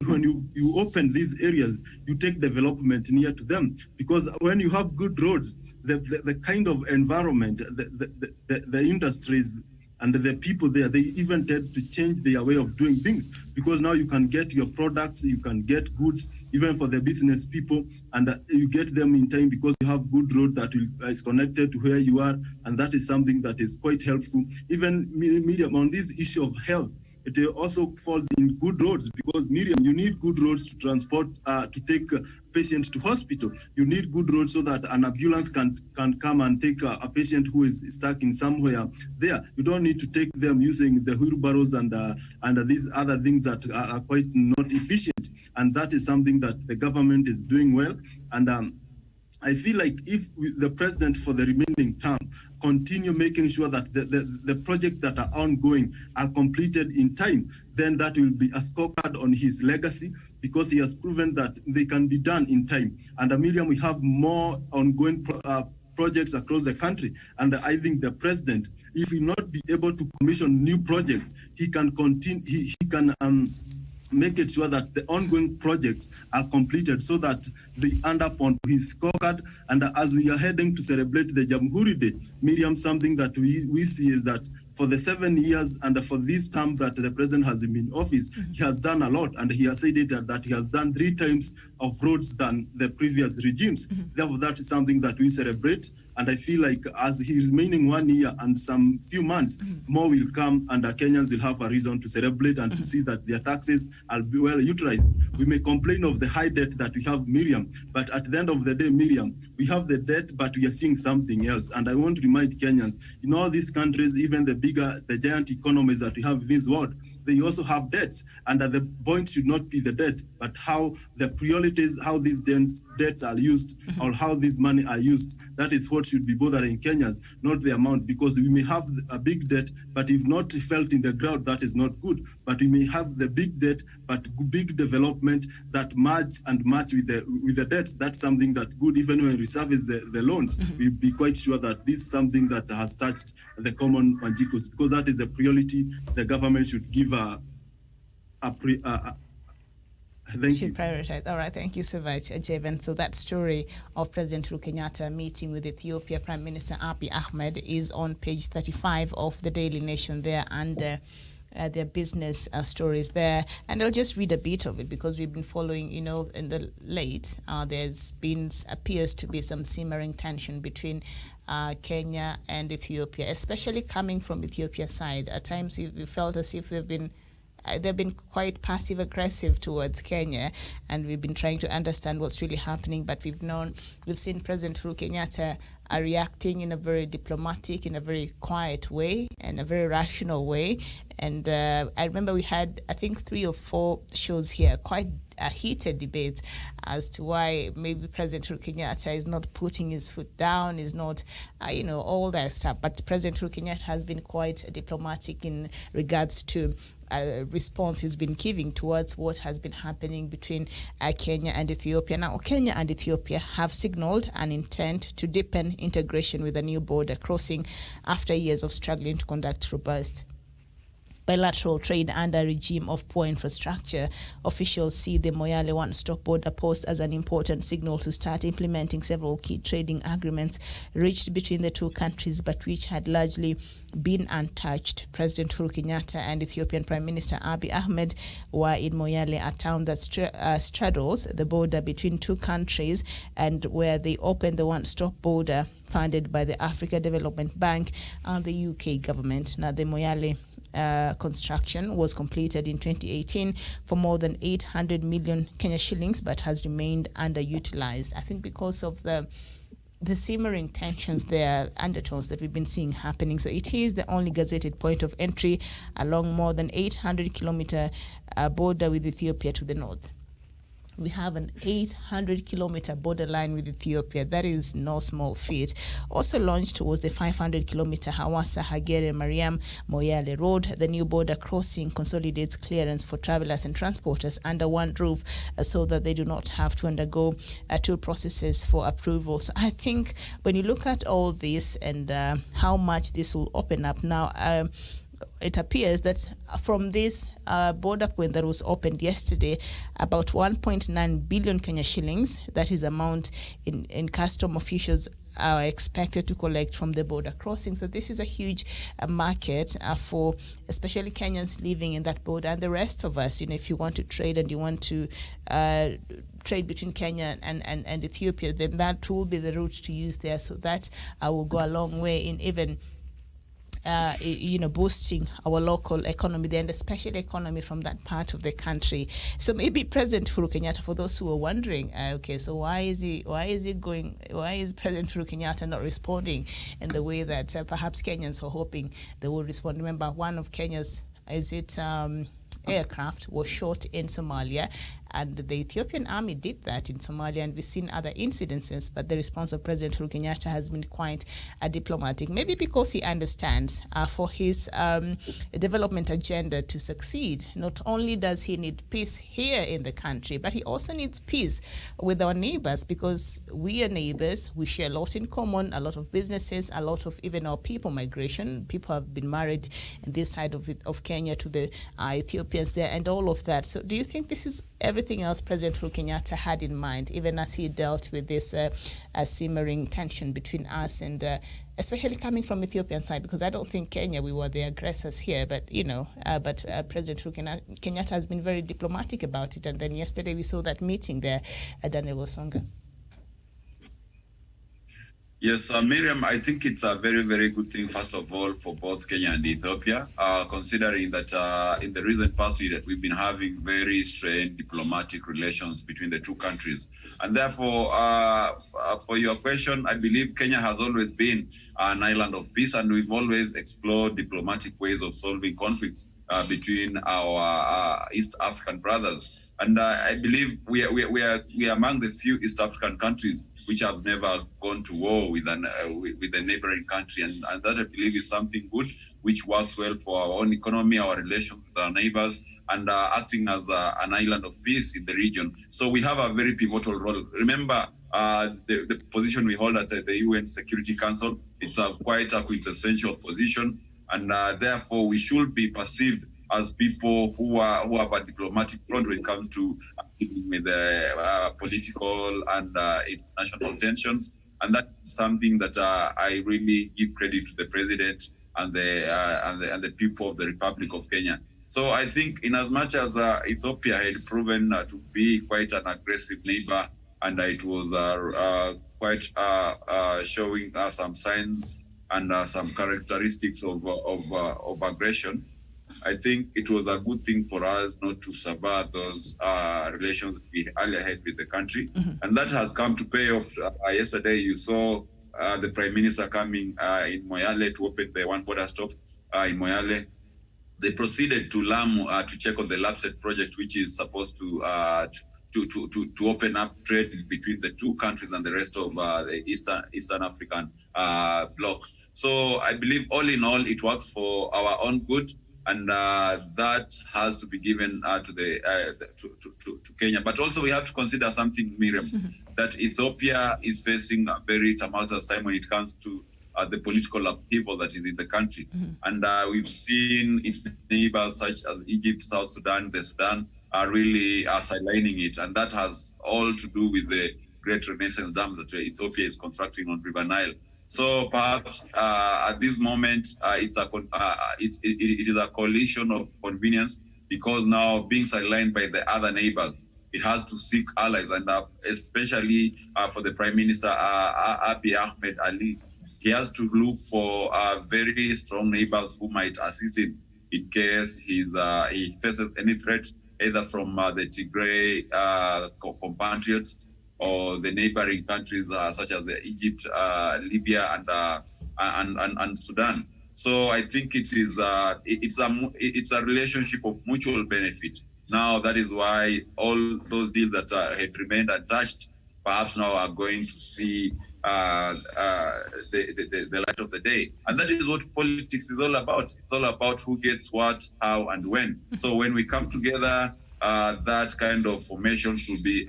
S4: when you open these areas, you take development near to them. Because when you have good roads, the kind of environment, the industries, and the people there, they even tend to change their way of doing things, because now you can get your products, you can get goods, even for the business people, and you get them in time because you have good road that is connected to where you are, and that is something that is quite helpful. Even Miriam, on this issue of health, it also falls in good roads, because Miriam, you need good roads to transport, to take patients to hospital. You need good roads so that an ambulance can come and take a patient who is stuck in somewhere there. You don't need to take them using the wheelbarrows and these other things that are quite not efficient. And that is something that the government is doing well. And I feel like if the president for the remaining term continue making sure that the projects that are ongoing are completed in time, then that will be a scorecard on his legacy, because he has proven that they can be done in time. And Miriam, we have more ongoing projects across the country. And I think the president, if he not be able to commission new projects, he can continue, he can make it sure that the ongoing projects are completed so that they end up on his scorecard. And as we are heading to celebrate the Jamhuri Day, Miriam, something that we see is that for the 7 years and for this term that the president has been in office, he has done a lot. And he has said it that he has done 3 times of roads than the previous regimes. Therefore, that is something that we celebrate. And I feel like as he is remaining 1 year and some few months, more will come, and Kenyans will have a reason to celebrate and to see that their taxes are well utilized. We may complain of the high debt that we have, Miriam, but at the end of the day, Miriam, we have the debt, but we are seeing something else. And I want to remind Kenyans, in all these countries, even the giant economies that we have in this world, they also have debts. And the point should not be the debt, but how the priorities, how these debts are used, or how this money are used. That is what should be bothering Kenyans, not the amount, because we may have a big debt, but if not felt in the ground, that is not good. But we may have the big debt, but big development that match with the debts. That's something that good. Even when we service the loans, we'll be quite sure that this is something that has touched the common Wanjikos, because that is a priority the government should give thank you.
S3: Prioritize. All right, thank you so much, Jeven. So that story of President Uhuru Kenyatta meeting with Ethiopia Prime Minister Abiy Ahmed is on page 35 of the Daily Nation there, and their business stories there. And I'll just read a bit of it because we've been following, in the late, appears to be some simmering tension between Kenya and Ethiopia, especially coming from Ethiopia's side. At times we felt as if they've been quite passive aggressive towards Kenya, and we've been trying to understand what's really happening. But we've seen President Uhuru Kenyatta reacting in a very diplomatic, in a very quiet way, and a very rational way. And I remember we had, I think, 3 or 4 shows here, quite a heated debate as to why maybe President Uhuru Kenyatta is not putting his foot down, is not, all that stuff. But President Uhuru Kenyatta has been quite diplomatic in regards to response he's been giving towards what has been happening between Kenya and Ethiopia. Now, Kenya and Ethiopia have signaled an intent to deepen integration with a new border crossing after years of struggling to conduct robust bilateral trade under a regime of poor infrastructure. Officials see the Moyale one-stop border post as an important signal to start implementing several key trading agreements reached between the two countries, but which had largely been untouched. President Uhuru Kenyatta and Ethiopian Prime Minister Abiy Ahmed were in Moyale, a town that straddles the border between two countries, and where they opened the one-stop border funded by the Africa Development Bank and the UK government. Now, the Moyale construction was completed in 2018 for more than 800 million Kenya shillings, but has remained underutilized. I think because of the simmering tensions there, undertones that we've been seeing happening. So it is the only gazetted point of entry along more than 800-kilometer border with Ethiopia to the north. We have an 800-kilometer borderline with Ethiopia. That is no small feat. Also launched was the 500-kilometer Hawassa-Hagere-Mariam Moyale Road. The new border crossing consolidates clearance for travelers and transporters under one roof, so that they do not have to undergo two processes for approval. So I think when you look at all this and how much this will open up now, it appears that from this border point that was opened yesterday, about 1.9 billion Kenya shillings, that is amount in custom officials are expected to collect from the border crossing. So this is a huge market for especially Kenyans living in that border, and the rest of us, if you want to trade and you want to trade between Kenya and Ethiopia, then that will be the route to use there. So that will go a long way in even boosting our local economy there, and especially economy from that part of the country. So maybe President Uhuru Kenyatta, for those who are wondering, so why is President Uhuru Kenyatta not responding in the way that perhaps Kenyans were hoping they would respond? Remember, one of Kenya's aircraft was shot in Somalia, and the Ethiopian army did that in Somalia, and we've seen other incidences, but the response of President Uhuru Kenyatta has been quite diplomatic, maybe because he understands for his development agenda to succeed, not only does he need peace here in the country, but he also needs peace with our neighbors, because we are neighbors, we share a lot in common, a lot of businesses, a lot of even our people migration. People have been married in this side of Kenya to the Ethiopians there, and all of that. So do you think this is everything else President Uhuru Kenyatta had in mind, even as he dealt with this simmering tension between us and especially coming from Ethiopian side? Because I don't think Kenya, we were the aggressors here, but President Uhuru Kenyatta has been very diplomatic about it. And then yesterday we saw that meeting there at Daniel Wasonga.
S5: Yes, Miriam, I think it's a very, very good thing, first of all, for both Kenya and Ethiopia, considering that in the recent past that we've been having very strained diplomatic relations between the two countries. And therefore, for your question, I believe Kenya has always been an island of peace, and we've always explored diplomatic ways of solving conflicts between our East African brothers. And I believe we are among the few East African countries which have never gone to war with a neighboring country, and that I believe is something good, which works well for our own economy, our relations with our neighbors, and acting as an island of peace in the region. So we have a very pivotal role. Remember, the position we hold at the UN Security Council, it's quite a quintessential position, and therefore we should be perceived as people who have a diplomatic front when it comes to dealing with political and international tensions, and that's something that I really give credit to the president and the people of the Republic of Kenya. So I think, in as much as Ethiopia had proven to be quite an aggressive neighbor, and it was quite showing some signs and some characteristics of aggression, I think it was a good thing for us not to sever those relations we earlier had with the country. Mm-hmm. And that has come to pay off. Yesterday, you saw the Prime Minister coming in Moyale to open the one border stop in Moyale. They proceeded to Lamu to check on the LAPSET project, which is supposed to open up trade between the two countries and the rest of the Eastern African bloc. So I believe all in all, it works for our own good. And that has to be given to Kenya. But also we have to consider something, Miriam, that Ethiopia is facing a very tumultuous time when it comes to the political upheaval that is in the country. And we've seen its neighbors such as Egypt, South Sudan, the Sudan are really sidelining it. And that has all to do with the Great Renaissance Dam that Ethiopia is constructing on River Nile. So perhaps at this moment, it is a coalition of convenience, because now being sidelined by the other neighbors, it has to seek allies, and especially for the Prime Minister Abiy Ahmed Ali, he has to look for very strong neighbors who might assist him in case he faces any threat, either from the Tigray compatriots or the neighboring countries such as Egypt, Libya, and Sudan. So I think it's a relationship of mutual benefit. Now that is why all those deals that had remained untouched, perhaps now are going to see the light of the day. And that is what politics is all about. It's all about who gets what, how, and when. So when we come together, that kind of formation should be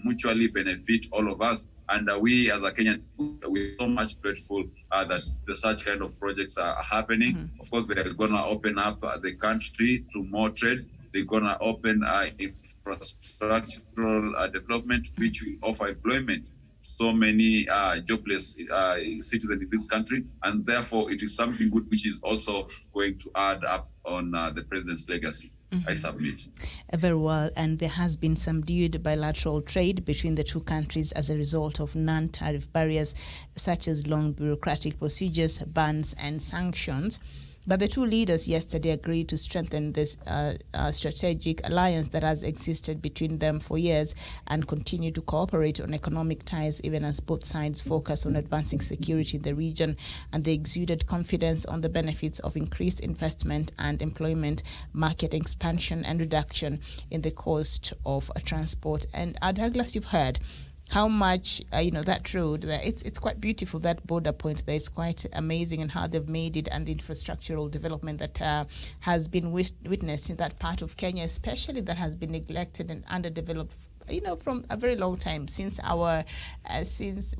S5: mutually benefit all of us. And we as a Kenyan, we're so much grateful that such kind of projects are happening. Of course, they're going to open up the country to more trade. They're going to open infrastructural development, which will offer employment. So many jobless citizens in this country, and therefore it is something good which is also going to add up on the president's legacy. I submit.
S3: Very well, and there has been subdued bilateral trade between the two countries as a result of non-tariff barriers such as long bureaucratic procedures, bans, and sanctions. But the two leaders yesterday agreed to strengthen this strategic alliance that has existed between them for years and continue to cooperate on economic ties, even as both sides focus on advancing security in the region. And they exuded confidence on the benefits of increased investment and employment, market expansion, and reduction in the cost of transport. And Douglas, you've heard how much that road there, it's quite beautiful. That border point there is quite amazing, and how they've made it, and the infrastructural development that has been witnessed in that part of Kenya, especially, that has been neglected and underdeveloped from a very long time, since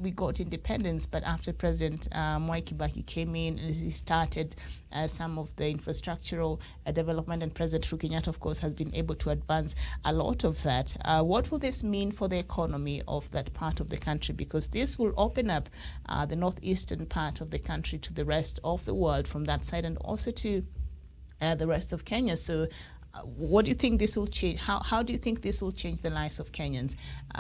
S3: we got independence. But after President Mwai Kibaki came in, he started some of the infrastructural development, and President Uhuru Kenyatta, of course, has been able to advance a lot of that. What will this mean for the economy of that part of the country? Because this will open up the northeastern part of the country to the rest of the world from that side, and also to the rest of Kenya. So what do you think this will change? How do you think this will change the lives of Kenyans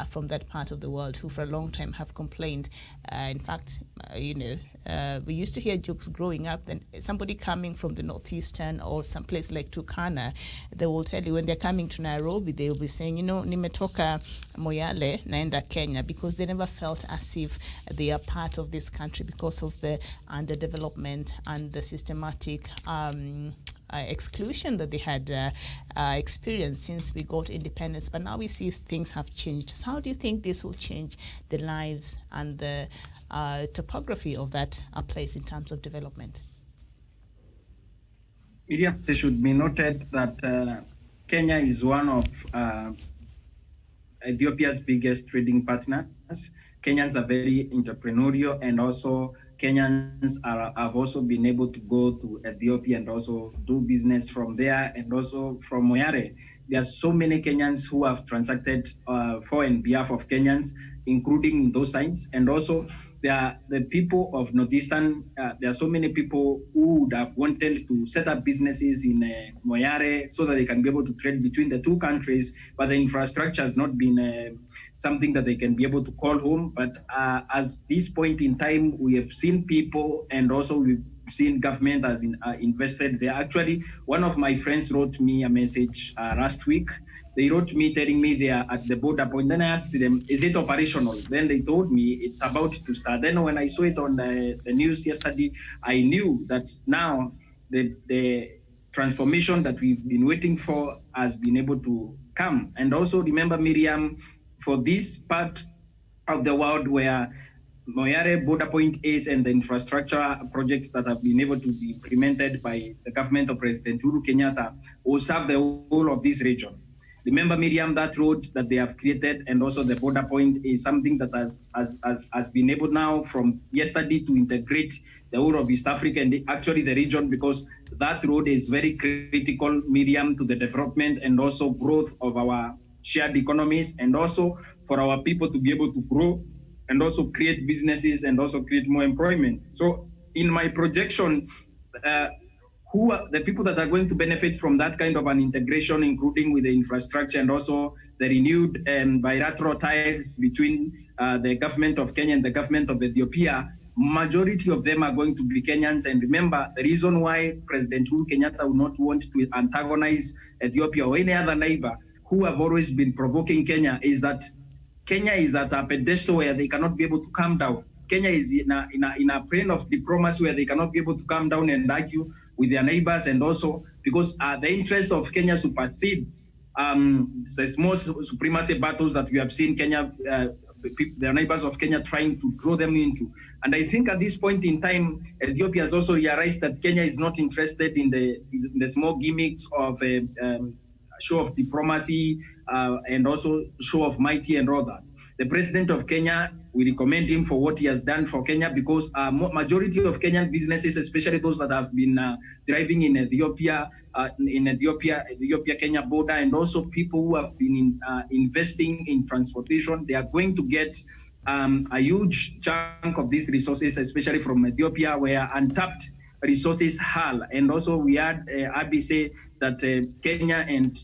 S3: from that part of the world, who for a long time have complained? In fact, we used to hear jokes growing up. Then somebody coming from the northeastern or some place like Turkana, they will tell you when they're coming to Nairobi, they will be saying, nimetoka Moyale naenda Kenya, because they never felt as if they are part of this country because of the underdevelopment and the systematic exclusion that they had experienced since we got independence. But now we see things have changed. So how do you think this will change the lives and the topography of that place in terms of development?
S6: Yeah, it should be noted that Kenya is one of Ethiopia's biggest trading partners. Kenyans are very entrepreneurial, and also Kenyans have also been able to go to Ethiopia and also do business from there, and also from Moyale. There are so many Kenyans who have transacted for and behalf of Kenyans, including those sides. And also there are the people of Northeastern, there are so many people who would have wanted to set up businesses in Moyale so that they can be able to trade between the two countries, but the infrastructure has not been something that they can be able to call home. But as this point in time, we have seen people, and also we've seen government has invested there. Actually, one of my friends wrote me a message last week. They wrote me telling me they are at the border point. Then I asked them, is it operational? Then they told me it's about to start. Then when I saw it on the news yesterday, I knew that now the transformation that we've been waiting for has been able to come. And also remember, Miriam, for this part of the world where Moyale border point is, and the infrastructure projects that have been able to be implemented by the government of President Uhuru Kenyatta will serve the whole of this region. Remember, Miriam, that road that they have created and also the border point is something that has been able now from yesterday to integrate the whole of East Africa and actually the region, because that road is very critical, Miriam, to the development and also growth of our shared economies, and also for our people to be able to grow and also create businesses and also create more employment. So in my projection, who are the people that are going to benefit from that kind of an integration, including with the infrastructure and also the renewed bilateral ties between the government of Kenya and the government of Ethiopia? Majority of them are going to be Kenyans. And remember, the reason why President Uhuru Kenyatta would not want to antagonize Ethiopia or any other neighbor who have always been provoking Kenya is that Kenya is at a pedestal where they cannot be able to come down. Kenya is in a plane of diplomacy where they cannot be able to come down and argue with their neighbors, and also because the interest of Kenya supersedes the small supremacy battles that we have seen Kenya, the neighbors of Kenya trying to draw them into. And I think at this point in time, Ethiopia has also realized that Kenya is not interested in the small gimmicks of show of diplomacy and also show of mighty and all that. The president of Kenya, we recommend him for what he has done for Kenya, because majority of Kenyan businesses, especially those that have been thriving in Ethiopia, Kenya border, and also people who have been investing in transportation, they are going to get a huge chunk of these resources, especially from Ethiopia, where untapped resources HAL. And also we had Abiy say that Kenya and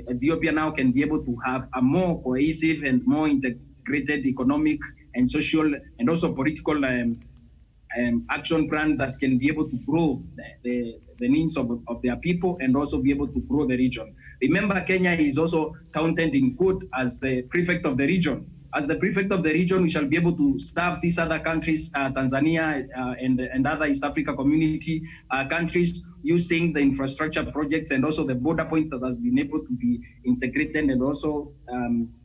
S6: Ethiopia now can be able to have a more cohesive and more integrated economic and social and also political action plan that can be able to grow the needs of their people and also be able to grow the region. Remember, Kenya is also counted in quote as the prefect of the region. As the prefect of the region, we shall be able to serve these other countries, Tanzania and other East Africa community countries, using the infrastructure projects and also the border point that has been able to be integrated and also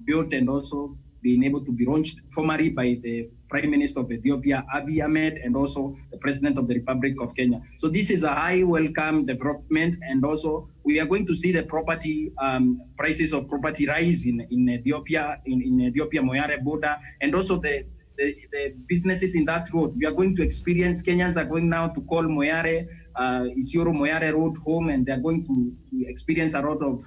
S6: built and also being able to be launched formally by the Prime Minister of Ethiopia, Abiy Ahmed, and also the President of the Republic of Kenya. So this is a high welcome development, and also we are going to see the property prices of property rise in Ethiopia, in Ethiopia Moyale border, and also the businesses in that road. We are going to experience, Kenyans are going now to call Moyale, Isiolo Moyale Road home, and they're going to experience a lot of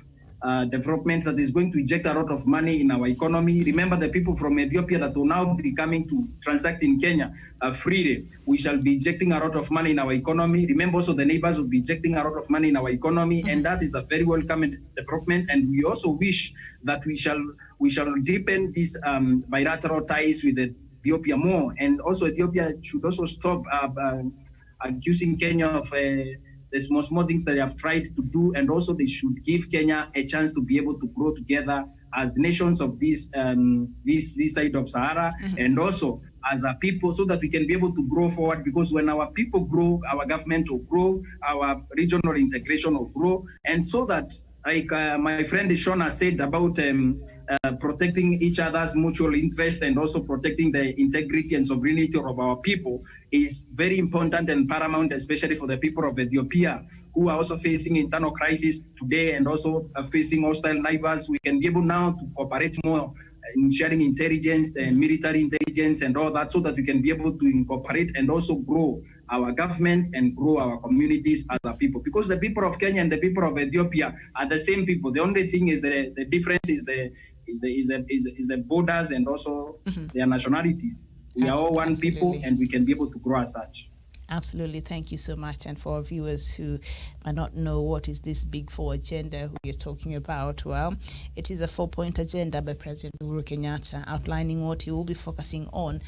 S6: development that is going to inject a lot of money in our economy. Remember, the people from Ethiopia that will now be coming to transact in Kenya freely, we shall be injecting a lot of money in our economy. Remember, also the neighbors will be injecting a lot of money in our economy, and that is a very welcome development. And we also wish that we shall deepen these bilateral ties with Ethiopia more. And also Ethiopia should also stop accusing Kenya of the small things that they have tried to do, and also they should give Kenya a chance to be able to grow together as nations of this side of Sahara, and also as a people, so that we can be able to grow forward. Because when our people grow, our government will grow, our regional integration will grow, and so that, like my friend Shona said about protecting each other's mutual interest and also protecting the integrity and sovereignty of our people is very important and paramount, especially for the people of Ethiopia, who are also facing internal crisis today and also facing hostile neighbors. We can be able now to cooperate more in sharing intelligence and military intelligence and all that, so that we can be able to incorporate and also grow our government and grow our communities as a people. Because the people of Kenya and the people of Ethiopia are the same people. The only thing is the difference is the borders and also their nationalities. We are all one people, and we can be able to grow as such.
S3: Absolutely. Thank you so much. And for our viewers who might not know what is this Big Four agenda who you're talking about, well, it is a 4-point agenda by President Uhuru Kenyatta outlining what he will be focusing on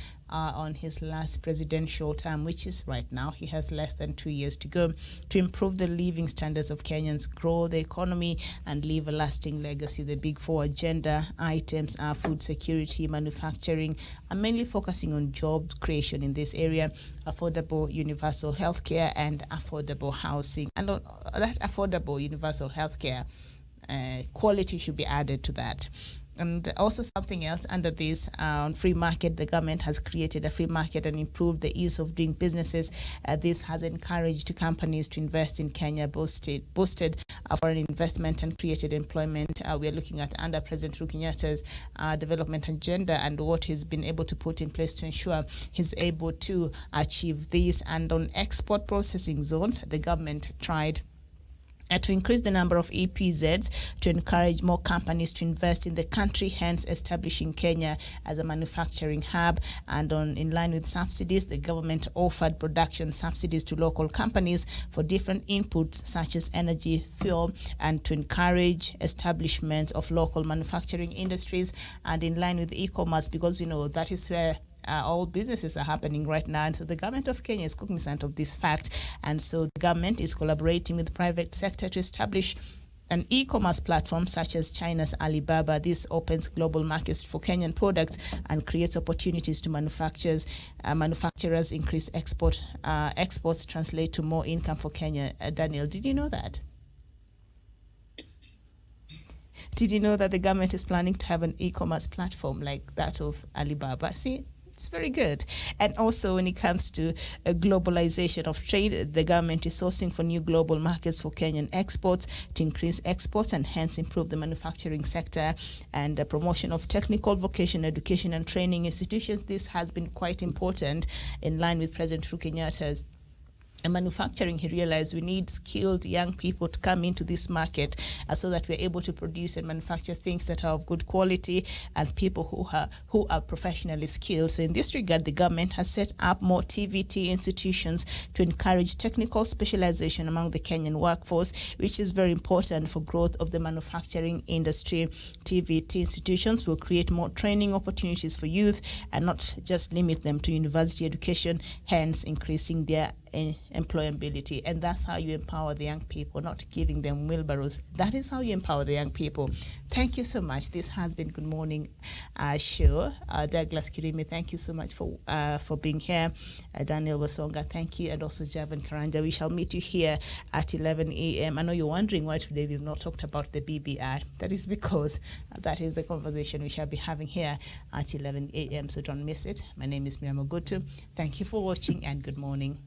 S3: his last presidential term, which is right now. He has less than 2 years to go, to improve the living standards of Kenyans, grow the economy, and leave a lasting legacy. The Big Four agenda items are food security, manufacturing, and mainly focusing on job creation in this area, affordable universal healthcare, and affordable housing. And that affordable universal healthcare, quality should be added to that. And also something else under this on free market, the government has created a free market and improved the ease of doing businesses. This has encouraged companies to invest in Kenya, boosted foreign investment and created employment. We are looking at under President Uhuru Kenyatta's development agenda and what he's been able to put in place to ensure he's able to achieve this. And on export processing zones, the government tried to increase the number of EPZs to encourage more companies to invest in the country, hence establishing Kenya as a manufacturing hub. And in line with subsidies, the government offered production subsidies to local companies for different inputs such as energy, fuel, and to encourage establishment of local manufacturing industries. And in line with e-commerce, because we know that is where all businesses are happening right now, and so the government of Kenya is cognizant of this fact, and so the government is collaborating with the private sector to establish an e-commerce platform such as China's Alibaba. This opens global markets for Kenyan products and creates opportunities to manufacturers. Increase exports translate to more income for Kenya. Daniel, did you know that? Did you know that the government is planning to have an e-commerce platform like that of Alibaba? See, it's very good. And also when it comes to globalization of trade, the government is sourcing for new global markets for Kenyan exports to increase exports and hence improve the manufacturing sector and the promotion of technical, vocational education and training institutions. This has been quite important in line with President Uhuru Kenyatta's manufacturing. He realized we need skilled young people to come into this market so that we're able to produce and manufacture things that are of good quality and people who are professionally skilled. So in this regard, the government has set up more TVT institutions to encourage technical specialization among the Kenyan workforce, which is very important for growth of the manufacturing industry. TVT institutions will create more training opportunities for youth and not just limit them to university education, hence increasing their employability. And that's how you empower the young people, not giving them wheelbarrows. That is how you empower the young people. Thank you so much. This has been Good Morning Show. Douglas Kirimi, thank you so much for being here. Daniel Wasonga, thank you. And also Javan Karanja. We shall meet you here at 11 a.m. I know you're wondering why today we've not talked about the BBI. That is because that is the conversation we shall be having here at 11 a.m. So don't miss it. My name is Miriam Ogutu. Thank you for watching and good morning.